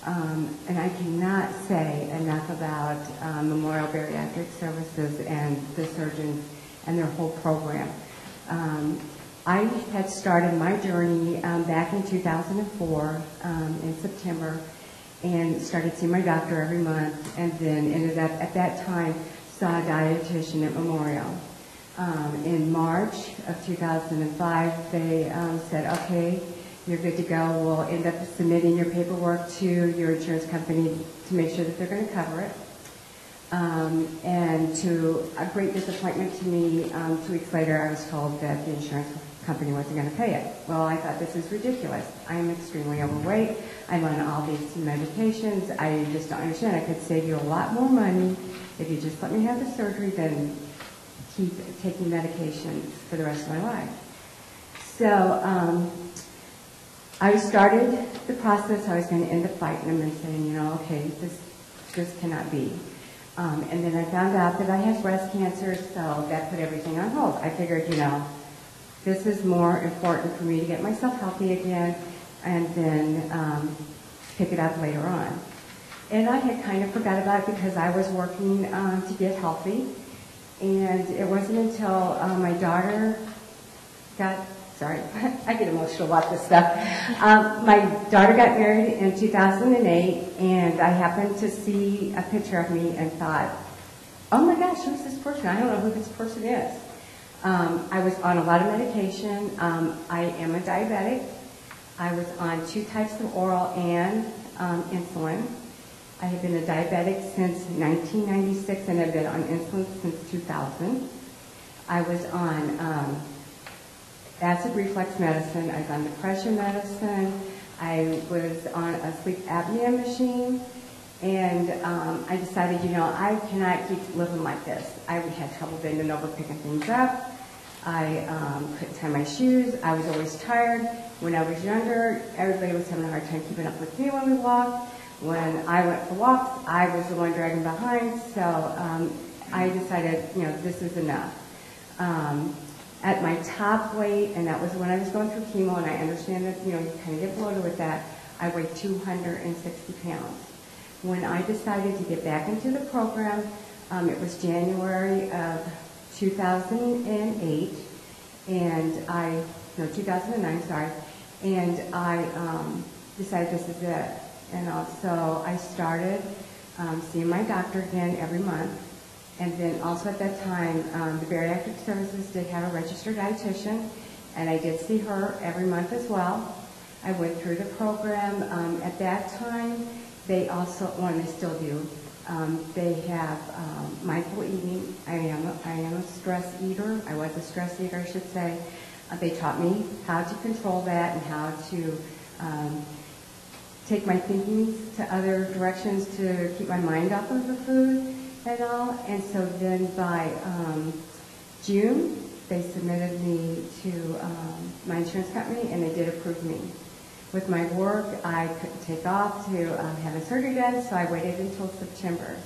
and I cannot say enough about Memorial Bariatric Services and the surgeons and their whole program. I had started my journey back in 2004 in September and started seeing my doctor every month, and then ended up at that time saw a dietitian at Memorial. In March of 2005, they said, okay, you're good to go. We'll end up submitting your paperwork to your insurance company to make sure that they're going to cover it. And to a great disappointment to me, 2 weeks later, I was told that the insurance company wasn't going to pay it. Well, I thought, this is ridiculous. I'm extremely overweight. I'm on all these medications. I just don't understand. I could save you a lot more money if you just let me have the surgery than keep taking medications for the rest of my life. So I started the process. I was going to end up fighting them and saying, okay, this cannot be. And then I found out that I had breast cancer, so that put everything on hold. I figured, this is more important for me to get myself healthy again and then pick it up later on. And I had kind of forgot about it because I was working to get healthy. And it wasn't until my daughter sorry, I get emotional about this stuff. My daughter got married in 2008, and I happened to see a picture of me and thought, oh my gosh, who's this person? I don't know who this person is. I was on a lot of medication. I am a diabetic. I was on 2 types of oral and insulin. I have been a diabetic since 1996, and I've been on insulin since 2000. I was on acid reflux medicine. I was on depression medicine. I was on a sleep apnea machine. And I decided, I cannot keep living like this. I had trouble bending over, picking things up. I couldn't tie my shoes. I was always tired. When I was younger, everybody was having a hard time keeping up with me when we walked. When I went for walks, I was the one dragging behind. So I decided, this is enough. At my top weight, and that was when I was going through chemo, and I understand that, you kind of get bloated with that, I weighed 260 pounds. When I decided to get back into the program, it was January of 2008, and 2009, sorry, and I decided this is it. And so I started seeing my doctor again every month. And then also at that time, the Bariatric Services did have a registered dietitian, and I did see her every month as well. I went through the program. At that time, they also, they still do, they have mindful eating. I am a stress eater. I was a stress eater, I should say. They taught me how to control that and how to take my thinking to other directions to keep my mind off of the food and all. And so then by June, they submitted me to my insurance company, and they did approve me. With my work, I couldn't take off to have a surgery done, so I waited until September.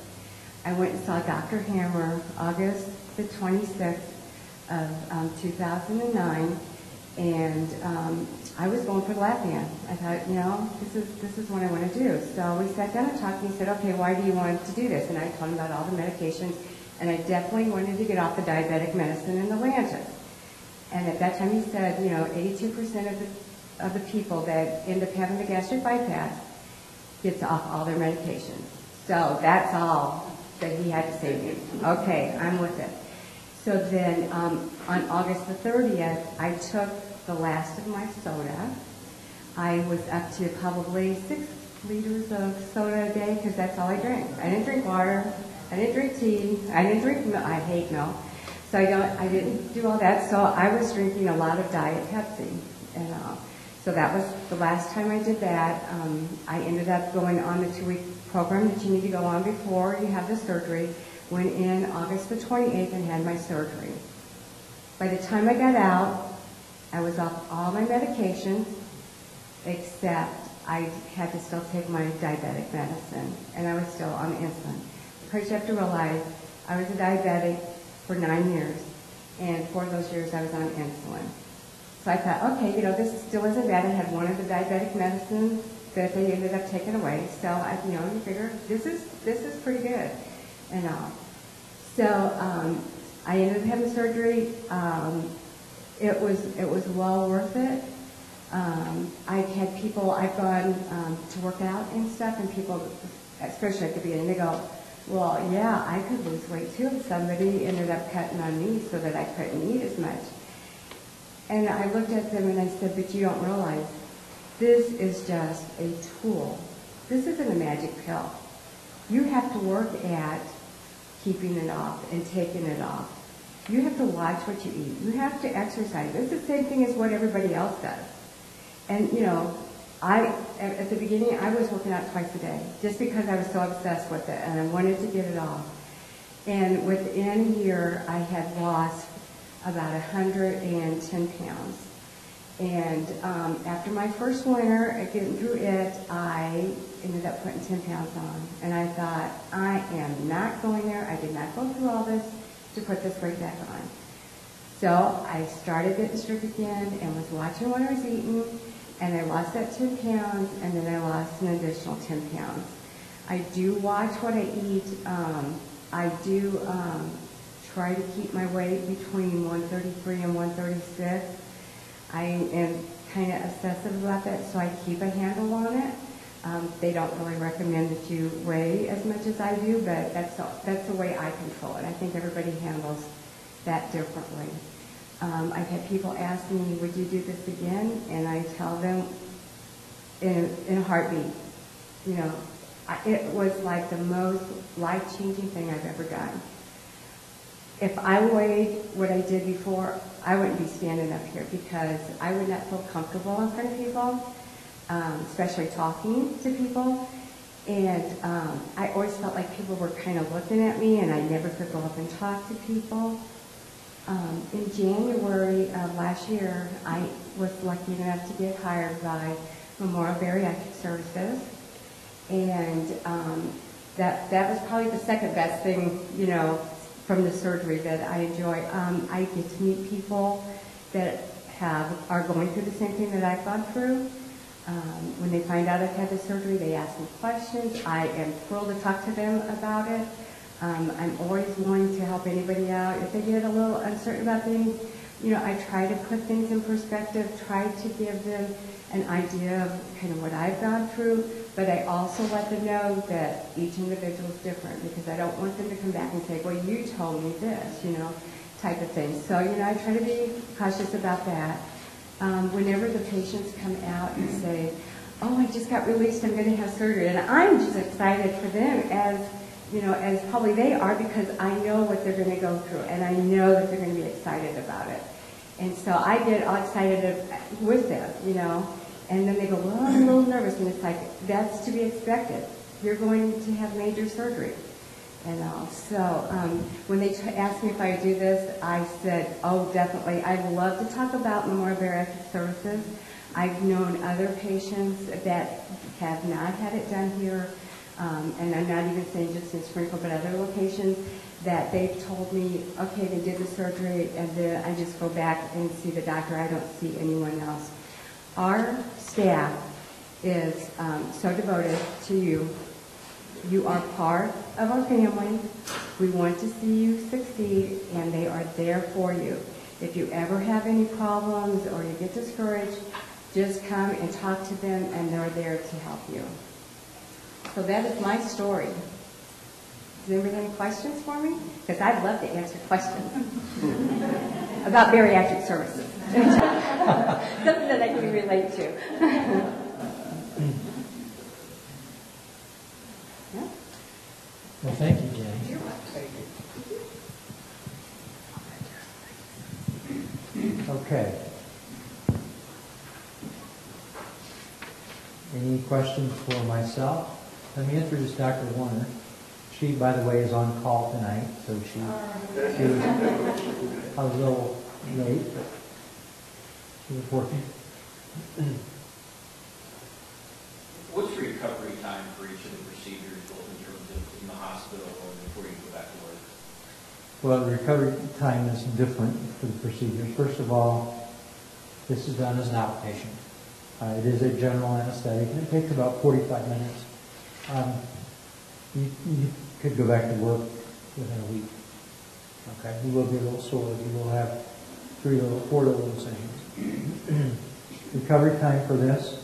I went and saw Dr. Hammer August the 26th of 2009, and I was going for the lap band. I thought, this is what I want to do. So we sat down and talked, and he said, okay, why do you want to do this? And I told him about all the medications, and I definitely wanted to get off the diabetic medicine and the Lantus. And at that time he said, 82% of the people that end up having the gastric bypass gets off all their medications. So that's all that he had to say to me. Okay, I'm with it. So then on August the 30th, I took the last of my soda. I was up to probably 6 liters of soda a day because that's all I drank. I didn't drink water. I didn't drink tea. I didn't drink milk. I hate milk. So I didn't do all that. So I was drinking a lot of Diet Pepsi. And so that was the last time I did that. I ended up going on the 2-week program that you need to go on before you have the surgery. Went in August the 28th and had my surgery. By the time I got out, I was off all my medications, except I had to still take my diabetic medicine, and I was still on insulin. Because you have to realize, I was a diabetic for 9 years, and 4 of those years I was on insulin. So I thought, okay, this still isn't bad. I had one of the diabetic medicines that they ended up taking away, so you figure this is pretty good, and all. So I ended up having surgery. It was well worth it. I've had people, I've gone to work out and stuff, and people, especially at the beginning, they go, well, yeah, I could lose weight too if somebody ended up cutting on me so that I couldn't eat as much. And I looked at them and I said, but you don't realize This is just a tool. This isn't a magic pill. You have to work at keeping it off and taking it off. You have to watch what you eat. You have to exercise. It's the same thing as what everybody else does. And, you know, at the beginning, I was working out twice a day just because I was so obsessed with it and I wanted to get it off. And within a year, I had lost about 110 pounds. And after my first winter, getting through it, I ended up putting 10 pounds on. And I thought, I am not going there. I did not go through all this to put this weight back on. So I started getting strict again and was watching what I was eating. And I lost that 10 pounds, and then I lost an additional 10 pounds. I do watch what I eat. I do try to keep my weight between 133 and 136. I am kind of obsessive about that, so I keep a handle on it. They don't really recommend that you weigh as much as I do, but that's the way I control it. I think everybody handles that differently. I've had people ask me, would you do this again? And I tell them in a heartbeat. You know, it was like the most life-changing thing I've ever done. If I weighed what I did before, I wouldn't be standing up here because I would not feel comfortable in front of people, especially talking to people. And I always felt like people were kind of looking at me and I never could go up and talk to people. In January of last year, I was lucky enough to get hired by Memorial Bariatric Services, and that was probably the second best thing, you know, from the surgery that I enjoy. I get to meet people that are going through the same thing that I've gone through. When they find out I've had the surgery, they ask me questions. I am thrilled to talk to them about it. I'm always willing to help anybody out. If they get a little uncertain about things, you know, I try to put things in perspective, try to give them an idea of kind of what I've gone through, but I also let them know that each individual is different because I don't want them to come back and say, well, you told me this, you know, type of thing. So, you know, I try to be cautious about that. Whenever the patients come out and say, oh, I just got released, I'm going to have surgery, and I'm just excited for them as, you know, as probably they are because I know what they're going to go through and I know that they're going to be excited about it. And so I get all excited with them, you know, and then they go, well, I'm a little nervous, and it's like, that's to be expected. You're going to have major surgery. And so when they asked me if I do this, I said, oh, definitely. I'd love to talk about Memorial Bariatric Services. I've known other patients that have not had it done here, and I'm not even saying just in Springfield, but other locations, that they've told me, okay, they did the surgery, and then I just go back and see the doctor. I don't see anyone else. Our staff is so devoted to you. You are part of our family. We want to see you succeed, and they are there for you. If you ever have any problems or you get discouraged, just come and talk to them, and they're there to help you. So that is my story. Does anybody have any questions for me? Because I'd love to answer questions about bariatric services. Something that I can relate to. Yeah? Well, thank you, Jane. You're welcome. Okay. Any questions for myself? Let me introduce Dr. Warner. She, by the way, is on call tonight, so she was a little late, but she was working. What's the recovery time for each of the procedures, both in terms of in the hospital or before you go back to work? Well, the recovery time is different for the procedures. First of all, this is done as an outpatient. It is a general anesthetic, and it takes about 45 minutes. You could go back to work within a week. Okay, you will be a little sore. You will have 4 little incisions. Recovery time for this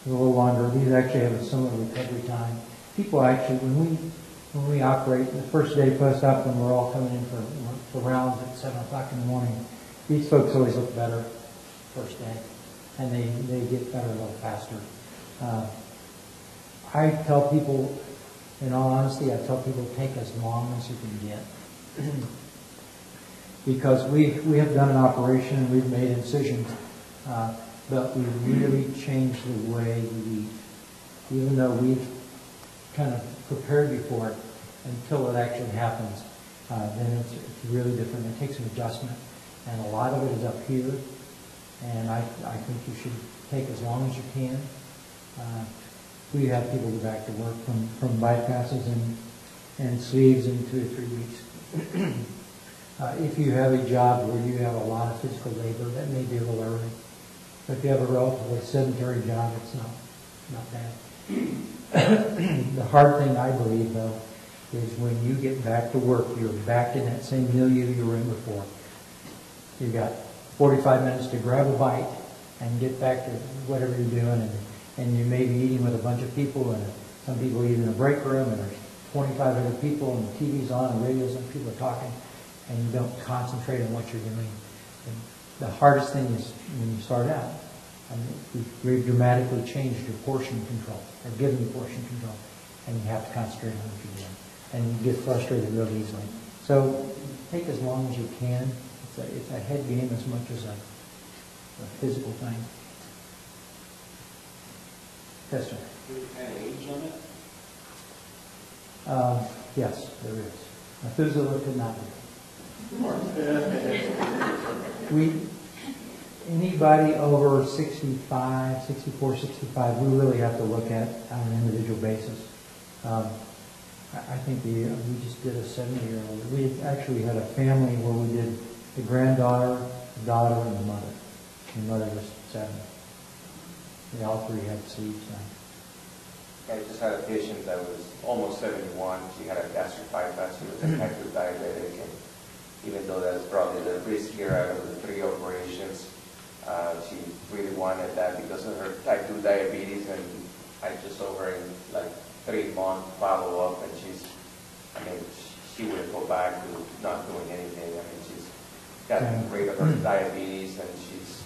is a little longer. These actually have a similar recovery time. People actually, when we operate, the first day post-op, when we're all coming in for rounds at 7 o'clock in the morning, these folks always look better first day. and they get better a little faster. I tell people, in all honesty, I tell people take as long as you can get. Because we have done an operation and we've made incisions, but we really changed the way we eat. Even though we've kind of prepared you for it, until it actually happens, then it's really different. It takes an adjustment, and a lot of it is up here, and I think you should take as long as you can. We have people go back to work from bypasses and sleeves in 2 or 3 weeks. If you have a job where you have a lot of physical labor, that may be a little early. But if you have a relatively sedentary job, it's not bad. The hard thing, I believe, though, is when you get back to work, you're back in that same milieu you were in before. You've got 45 minutes to grab a bite and get back to whatever you're doing, and you may be eating with a bunch of people, and some people eat in a break room, and there's 25 other people, and the TV's on, and radio's on, people are talking, and you don't concentrate on what you're doing. And the hardest thing is when you start out. We've dramatically changed your portion control, or given you portion control, and you have to concentrate on what you're doing. And you get frustrated real easily. So take as long as you can. It's a head game as much as a physical thing. Yes, sir. An age limit? Yes, there is. Methuselah could not be. Anybody over 65, 64, 65, we really have to look at on an individual basis. I think we just did a 70-year-old. We actually had a family where we did the granddaughter, the daughter, and the mother. The mother was 70. They all three had sleeves now. I just had a patient that was almost 71. She had a gastric bypass. She was a type 2 diabetic, and even though that's probably the riskier out of the 3 operations, she really wanted that because of her type 2 diabetes, and I just saw her in like 3-month follow-up, and she wouldn't go back to not doing anything. She's gotten rid of her diabetes, and she's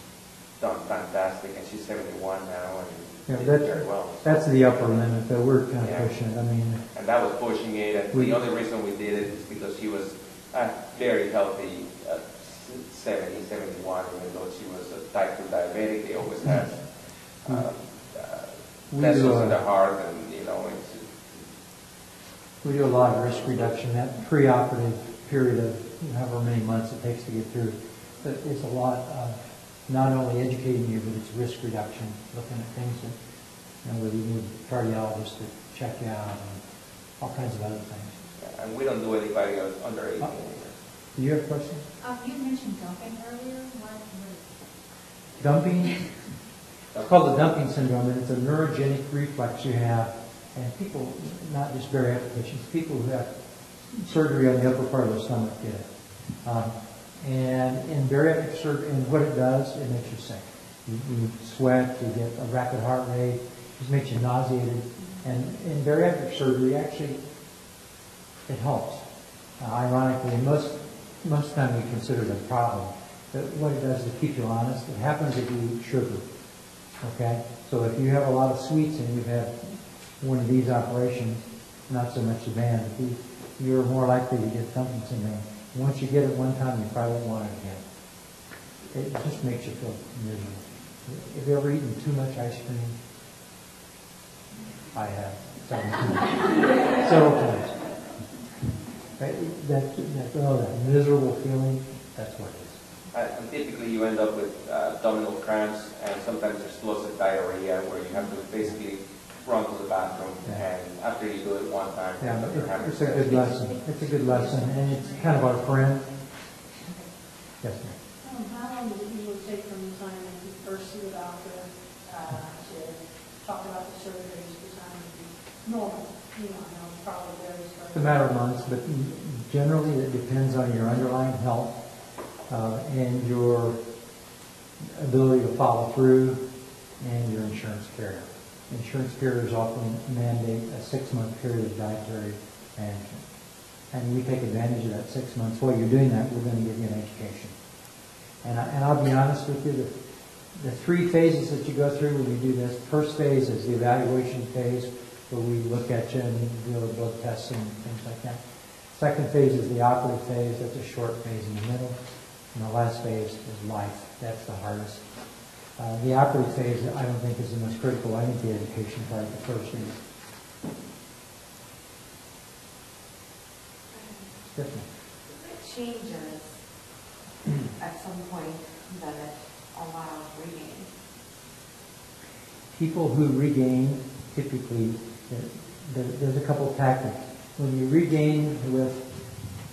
done fantastic, and she's 71 now, and did very well. That's the upper limit, though. We're kind of pushing it. And that was pushing it, and the only reason we did it is because she was very healthy at 70, 71, even though she was a type 2 diabetic. They always had vessels in the heart, and we do a lot of risk reduction. That preoperative period of however many months it takes to get through, it's a lot of not only educating you, but it's risk reduction, looking at things that, whether you need a cardiologist to check you out, and all kinds of other things. Yeah, and we don't do anybody under 18 either. Do you have a question? You mentioned dumping earlier. What? Dumping? It's called the dumping syndrome, and it's a neurogenic reflex you have. And people, not just bariatric patients, people who have surgery on the upper part of the stomach get it. And in bariatric surgery, and what it does, it makes you sick. You sweat, you get a rapid heart rate, it just makes you nauseated. And in bariatric surgery, actually, it helps. Ironically, most of the time we consider it a problem. But what it does is keep you honest. It happens if you eat sugar. Okay? So if you have a lot of sweets and you've had one of these operations, not so much the band, you're more likely to get dumping syndrome. Once you get it one time, you probably won't want it again. It just makes you feel miserable. Have you ever eaten too much ice cream? I have. Several times. That miserable feeling, that's what it is. And typically you end up with abdominal cramps and sometimes explosive diarrhea where you have to basically run to the bathroom, and after you do it one time, it's a good lesson. It's a good lesson, and it's kind of our friend. Yes, ma'am. How long does it usually take from the time that you first see the doctor to talk about the surgery to the time to be normal? I know it probably varies. It's a matter of months, but generally it depends on your underlying health and your ability to follow through and your insurance carrier. Insurance carriers often mandate a 6-month period of dietary management. And we take advantage of that 6 months. While you're doing that, we're going to give you an education. And I'll be honest with you, the 3 phases that you go through when you do this. First phase is the evaluation phase, where we look at you and do the blood tests and things like that. Second phase is the operative phase. That's a short phase in the middle. And the last phase is life. That's the hardest. The operative phase, I don't think, is the most critical. I think the education part, the first is different. It changes at some point that allows regain. People who regain, typically, there's a couple of tactics. When you regain with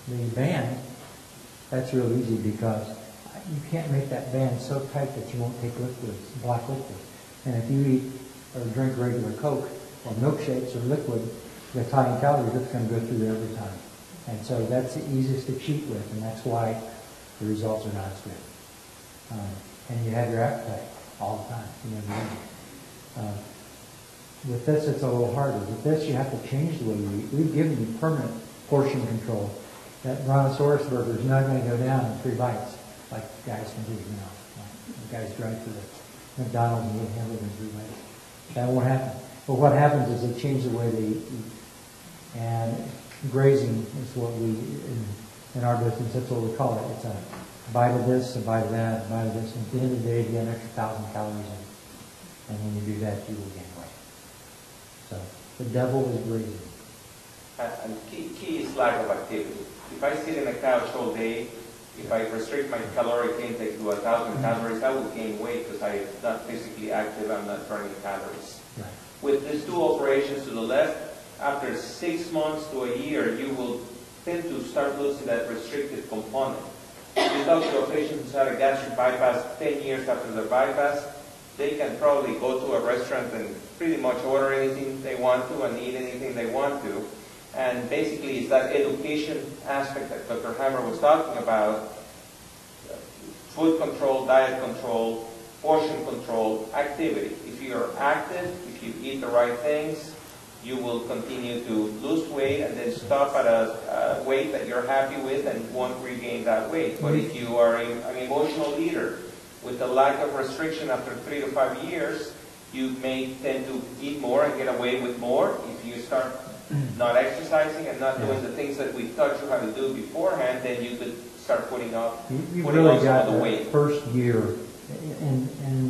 the band, that's real easy because you can't make that band so tight that you won't take liquids, black liquids. And if you eat or drink regular Coke or milkshakes or liquid with high in calories, it's going to go through there every time. And so that's the easiest to cheat with, and that's why the results are not as good. And you have your appetite all the time. You never know. With this, it's a little harder. With this, you have to change the way you eat. We've given you permanent portion control. That brontosaurus burger is not going to go down in 3 bites like guys can do now. Like the guys drive to the McDonald's and eat hamburger in 3 bites. That won't happen. But what happens is they change the way they eat. And grazing is what we, in our business, that's what we call it. It's a bite of this, a bite of that, a bite of this. And at the end of the day, you get an extra 1,000 calories in. And when you do that, you will gain weight. So the devil is grazing. And key is lack of activity. If I sit in a couch all day, if I restrict my caloric intake to 1,000 calories, I will gain weight because I'm not physically active, I'm not burning calories. Right. With these 2 operations to the left, after 6 months to a year, you will tend to start losing that restricted component. You talk to a patient who's had a gastric bypass 10 years after their bypass, they can probably go to a restaurant and pretty much order anything they want to and eat anything they want to. And basically, it's that education aspect that Dr. Hammer was talking about, food control, diet control, portion control, activity. If you're active, if you eat the right things, you will continue to lose weight and then stop at a weight that you're happy with and won't regain that weight. But if you are an emotional eater with a lack of restriction after 3 to 5 years, you may tend to eat more and get away with more. If you start not exercising and not doing the things that we taught you how to do beforehand, then you could start putting up You've really got some of the the weight. first year, and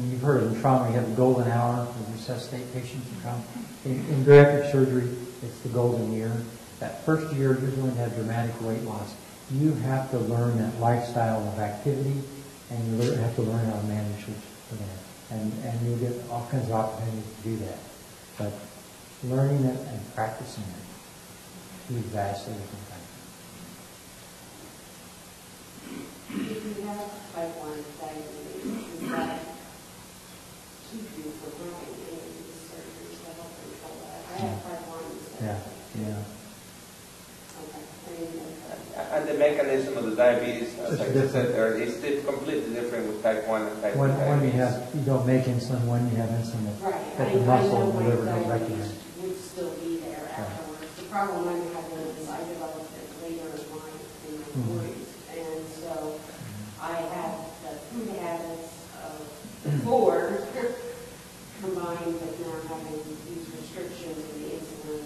you've heard in trauma, you have the golden hour to resuscitate patients in trauma. In bariatric surgery, it's the golden year. That first year, you're going to have dramatic weight loss. You have to learn that lifestyle of activity, and you have to learn how to manage for that. And you'll get all kinds of opportunities to do that. But learning it and practicing it is vastly different thing. If you have type 1 diabetes, does that keep you from having any of these surgeries to help control that? I have type 1. Yeah. Okay. And the mechanism of the diabetes, as I said there, is completely different with type 1 and type 2 When diabetes. you don't make insulin, when you have insulin, Right. that the muscle and the liver don't diabetes recognize. would still be there afterwards. The problem I'm having is I developed it later in my 40s. And so I had the food habits of before combined with now having these restrictions in the insulin.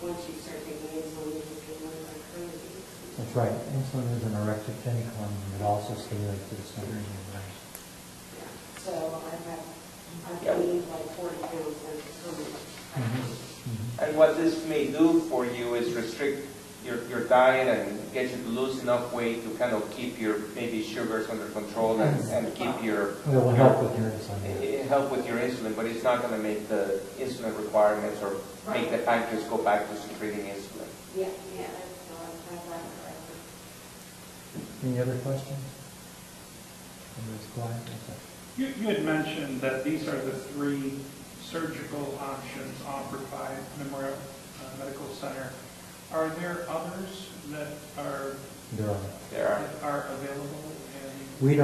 Once you start taking insulin, you just get like crazy. That's right. Insulin is an erectogenic hormone. It also stimulates the center in your brain. Yeah. So I've gained like 40 pounds since the summer. And what this may do for you is restrict your diet and get you to lose enough weight to kind of keep your maybe sugars under control and keep your... It will help with your insulin. It help with your insulin, but it's not going to make the insulin requirements or make the pancreas go back to secreting insulin. Yeah, that's right. Any other questions? Everybody's quiet? You had mentioned that these are the 3 surgical options offered by Memorial Medical Center. Are there others that are available? We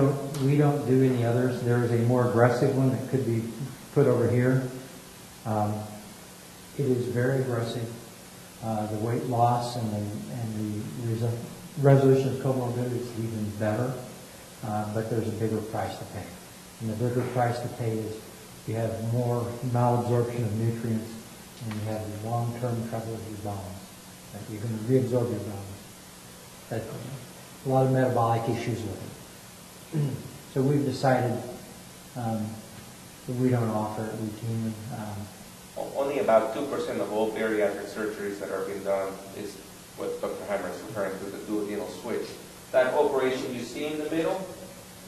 don't do any others. There is a more aggressive one that could be put over here. It is very aggressive. The weight loss and the resolution of comorbidity is even better, but there's a bigger price to pay. And the bigger price to pay is you have more malabsorption of nutrients, and you have long-term trouble with your bones. That you're going to reabsorb your bones. That's a lot of metabolic issues with it. So we've decided that we don't offer it routinely. Only about 2% of all bariatric surgeries that are being done is what Dr. Hammer is referring to, the duodenal switch. That operation you see in the middle,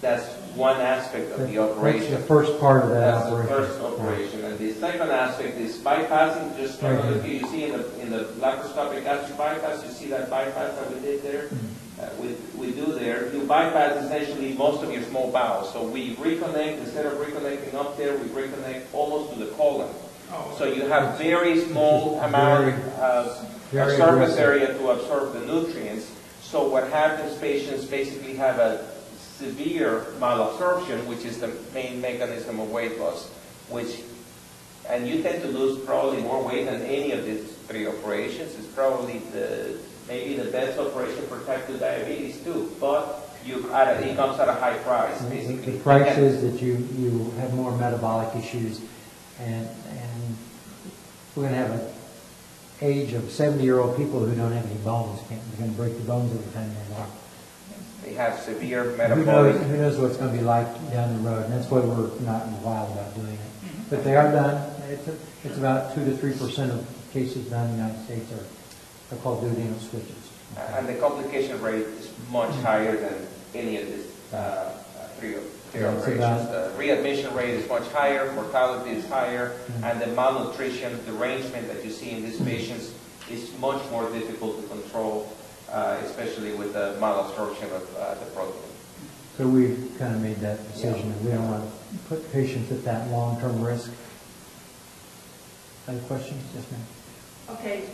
that's one aspect of the operation. That's the first part of that That's operation. the first operation. And the second aspect is bypassing, just Right here. look, you see in the laparoscopic gastric bypass, you see that bypass that we did there? We do there. You bypass essentially most of your small bowels. So we reconnect, instead of reconnecting up there, we reconnect almost to the colon. So you have very small amount of very surface aggressive. area to absorb the nutrients. So what happens, patients basically have a severe malabsorption, which is the main mechanism of weight loss, and you tend to lose probably more weight than any of these three operations. It's probably maybe the best operation for type 2 diabetes too, but it comes at a high price, basically. The price is that you have more metabolic issues, and we're going to have an age of 70-year-old people who don't have any bones. They're going to break the bones every time they're born. They have severe Who metabolic. knows what it's going to be like down the road, and that's why we're not wild about doing it. But they are done. It's about 2 to 3% of cases done in the United States are called duodenal switches. And the complication rate is much higher than any of these three Yeah, it's operations. about- The readmission rate is much higher, mortality is higher, and the malnutrition derangement that you see in these patients is much more difficult to control, especially with the malabsorption of the protein. So we've kind of made that decision that we don't want to put patients at that long-term risk. Other questions? Yes, ma'am. Okay,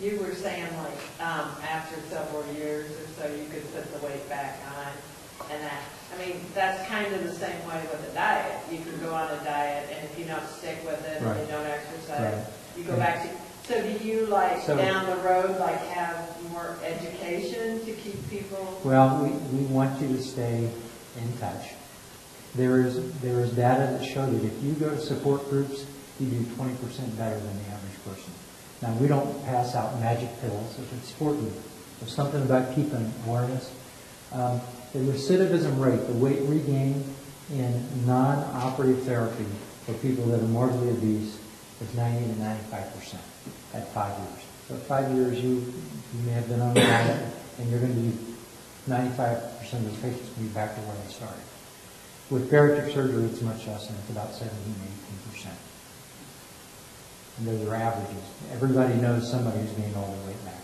you were saying like, after several years or so, you could put the weight back on, and that's kind of the same way with a diet. You can go on a diet, and if you don't stick with it, Right. and you don't exercise, Right. you go back to, so do you So- down the road, have more education to keep people? Well, we want you to stay in touch. There is data that show that if you go to support groups, you do 20% better than the average person. Now, we don't pass out magic pills if it's support group. There's something about keeping awareness. The recidivism rate, the weight regain in non-operative therapy for people that are morbidly obese is 90 to 95% at 5 years. So at 5 years, you may have been on a diet, and you're going to be 95% of those patients will be back to where they started. With bariatric surgery, it's much less, and it's about 17 to 18%. And those are averages. Everybody knows somebody who's gained all their weight back.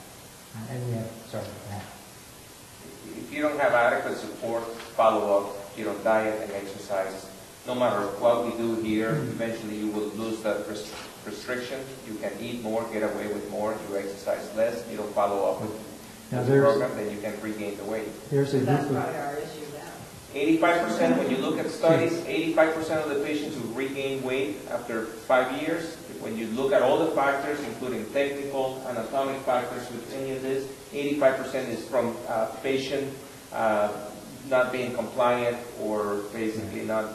And we have started with that. If you don't have adequate support, follow-up, diet and exercise, no matter what we do here, eventually you will lose that restriction. You can eat more, get away with more, you exercise less, you don't follow up with Now the program, then you can regain the weight. There's a That's group of, probably our issue now. 85%, when you look at studies, 85% of the patients who regain weight after 5 years, when you look at all the factors, including technical, anatomic factors with any of this, 85% is from patient not being compliant or basically not,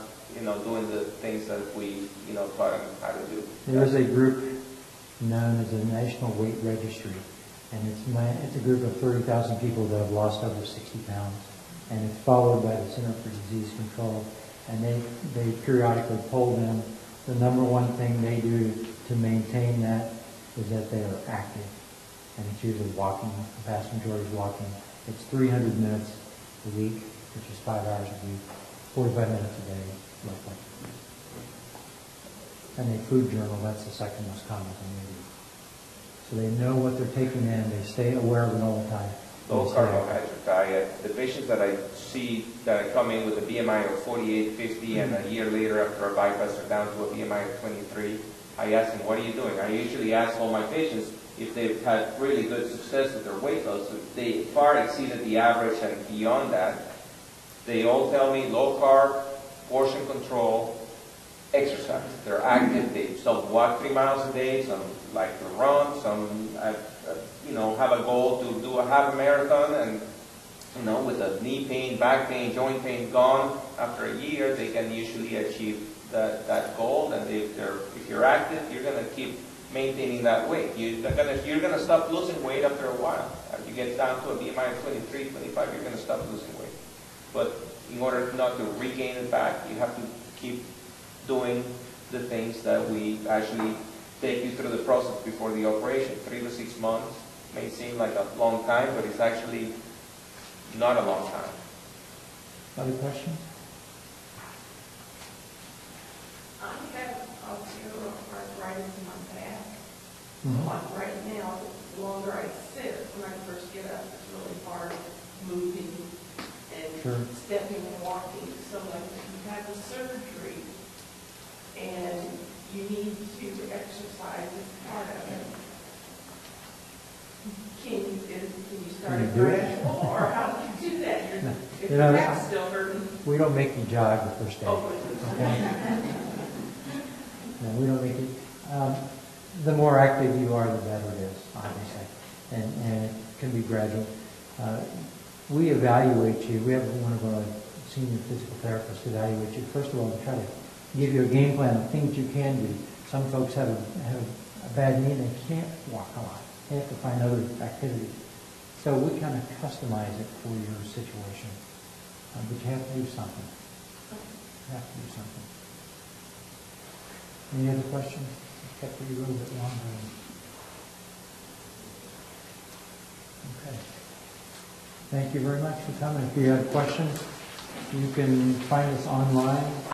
doing the things that we, taught them how to do. there is a group known as the National Weight Registry, and it's a group of 30,000 people that have lost over 60 pounds, and it's followed by the Center for Disease Control, and they periodically poll them. The number one thing they do to maintain that is that they are active, and it's usually walking. The vast majority is walking. It's 300 minutes a week, which is 5 hours a week, 45 minutes a day, roughly. And a food journal, that's the second most common thing they do. So they know what they're taking in, they stay aware of it all the time. Low carbohydrate diet. The patients that I see that come in with a BMI of 48, 50, and a year later after a bypass are down to a BMI of 23, I ask them, what are you doing? I usually ask all my patients if they've had really good success with their weight loss. If they far exceeded the average and beyond that, they all tell me low carb, portion control, exercise. They're active. Some walk 3 miles a day, some like to run, some have a goal to do a half a marathon, and with the knee pain, back pain, joint pain gone after a year, they can usually achieve that goal. And if you're active, you're going to keep maintaining that weight. You're going to stop losing weight after a while. As you get down to a BMI of 23, 25, you're going to stop losing weight. But in order not to regain it back, you have to keep doing the things that we actually take you through the process before the operation. 3 to 6 months may seem like a long time, but it's actually not a long time. Other questions? I have osteoarthritis in my back. Mhm. Like right now, the longer I sit, when I first get up, it's really hard moving and Sure. stepping and walking. So like you have a surgery and you need to exercise as part of it. Can you start Can a you do it? gradual, or how do you do that? If You your know, back's still hurting. We don't make you jog the first day. Oh, Okay? No, we don't make it. The more active you are, the better it is, obviously. And it can be gradual. We evaluate you. We have one of our senior physical therapists evaluate you. First of all, to try to give you a game plan of things you can do. Some folks have a bad knee and they can't walk a lot. They have to find other activities. So we kind of customize it for your situation. But you have to do something. You have to do something. Any other questions? I kept you a little bit longer. Okay. Thank you very much for coming. If you have questions, you can find us online.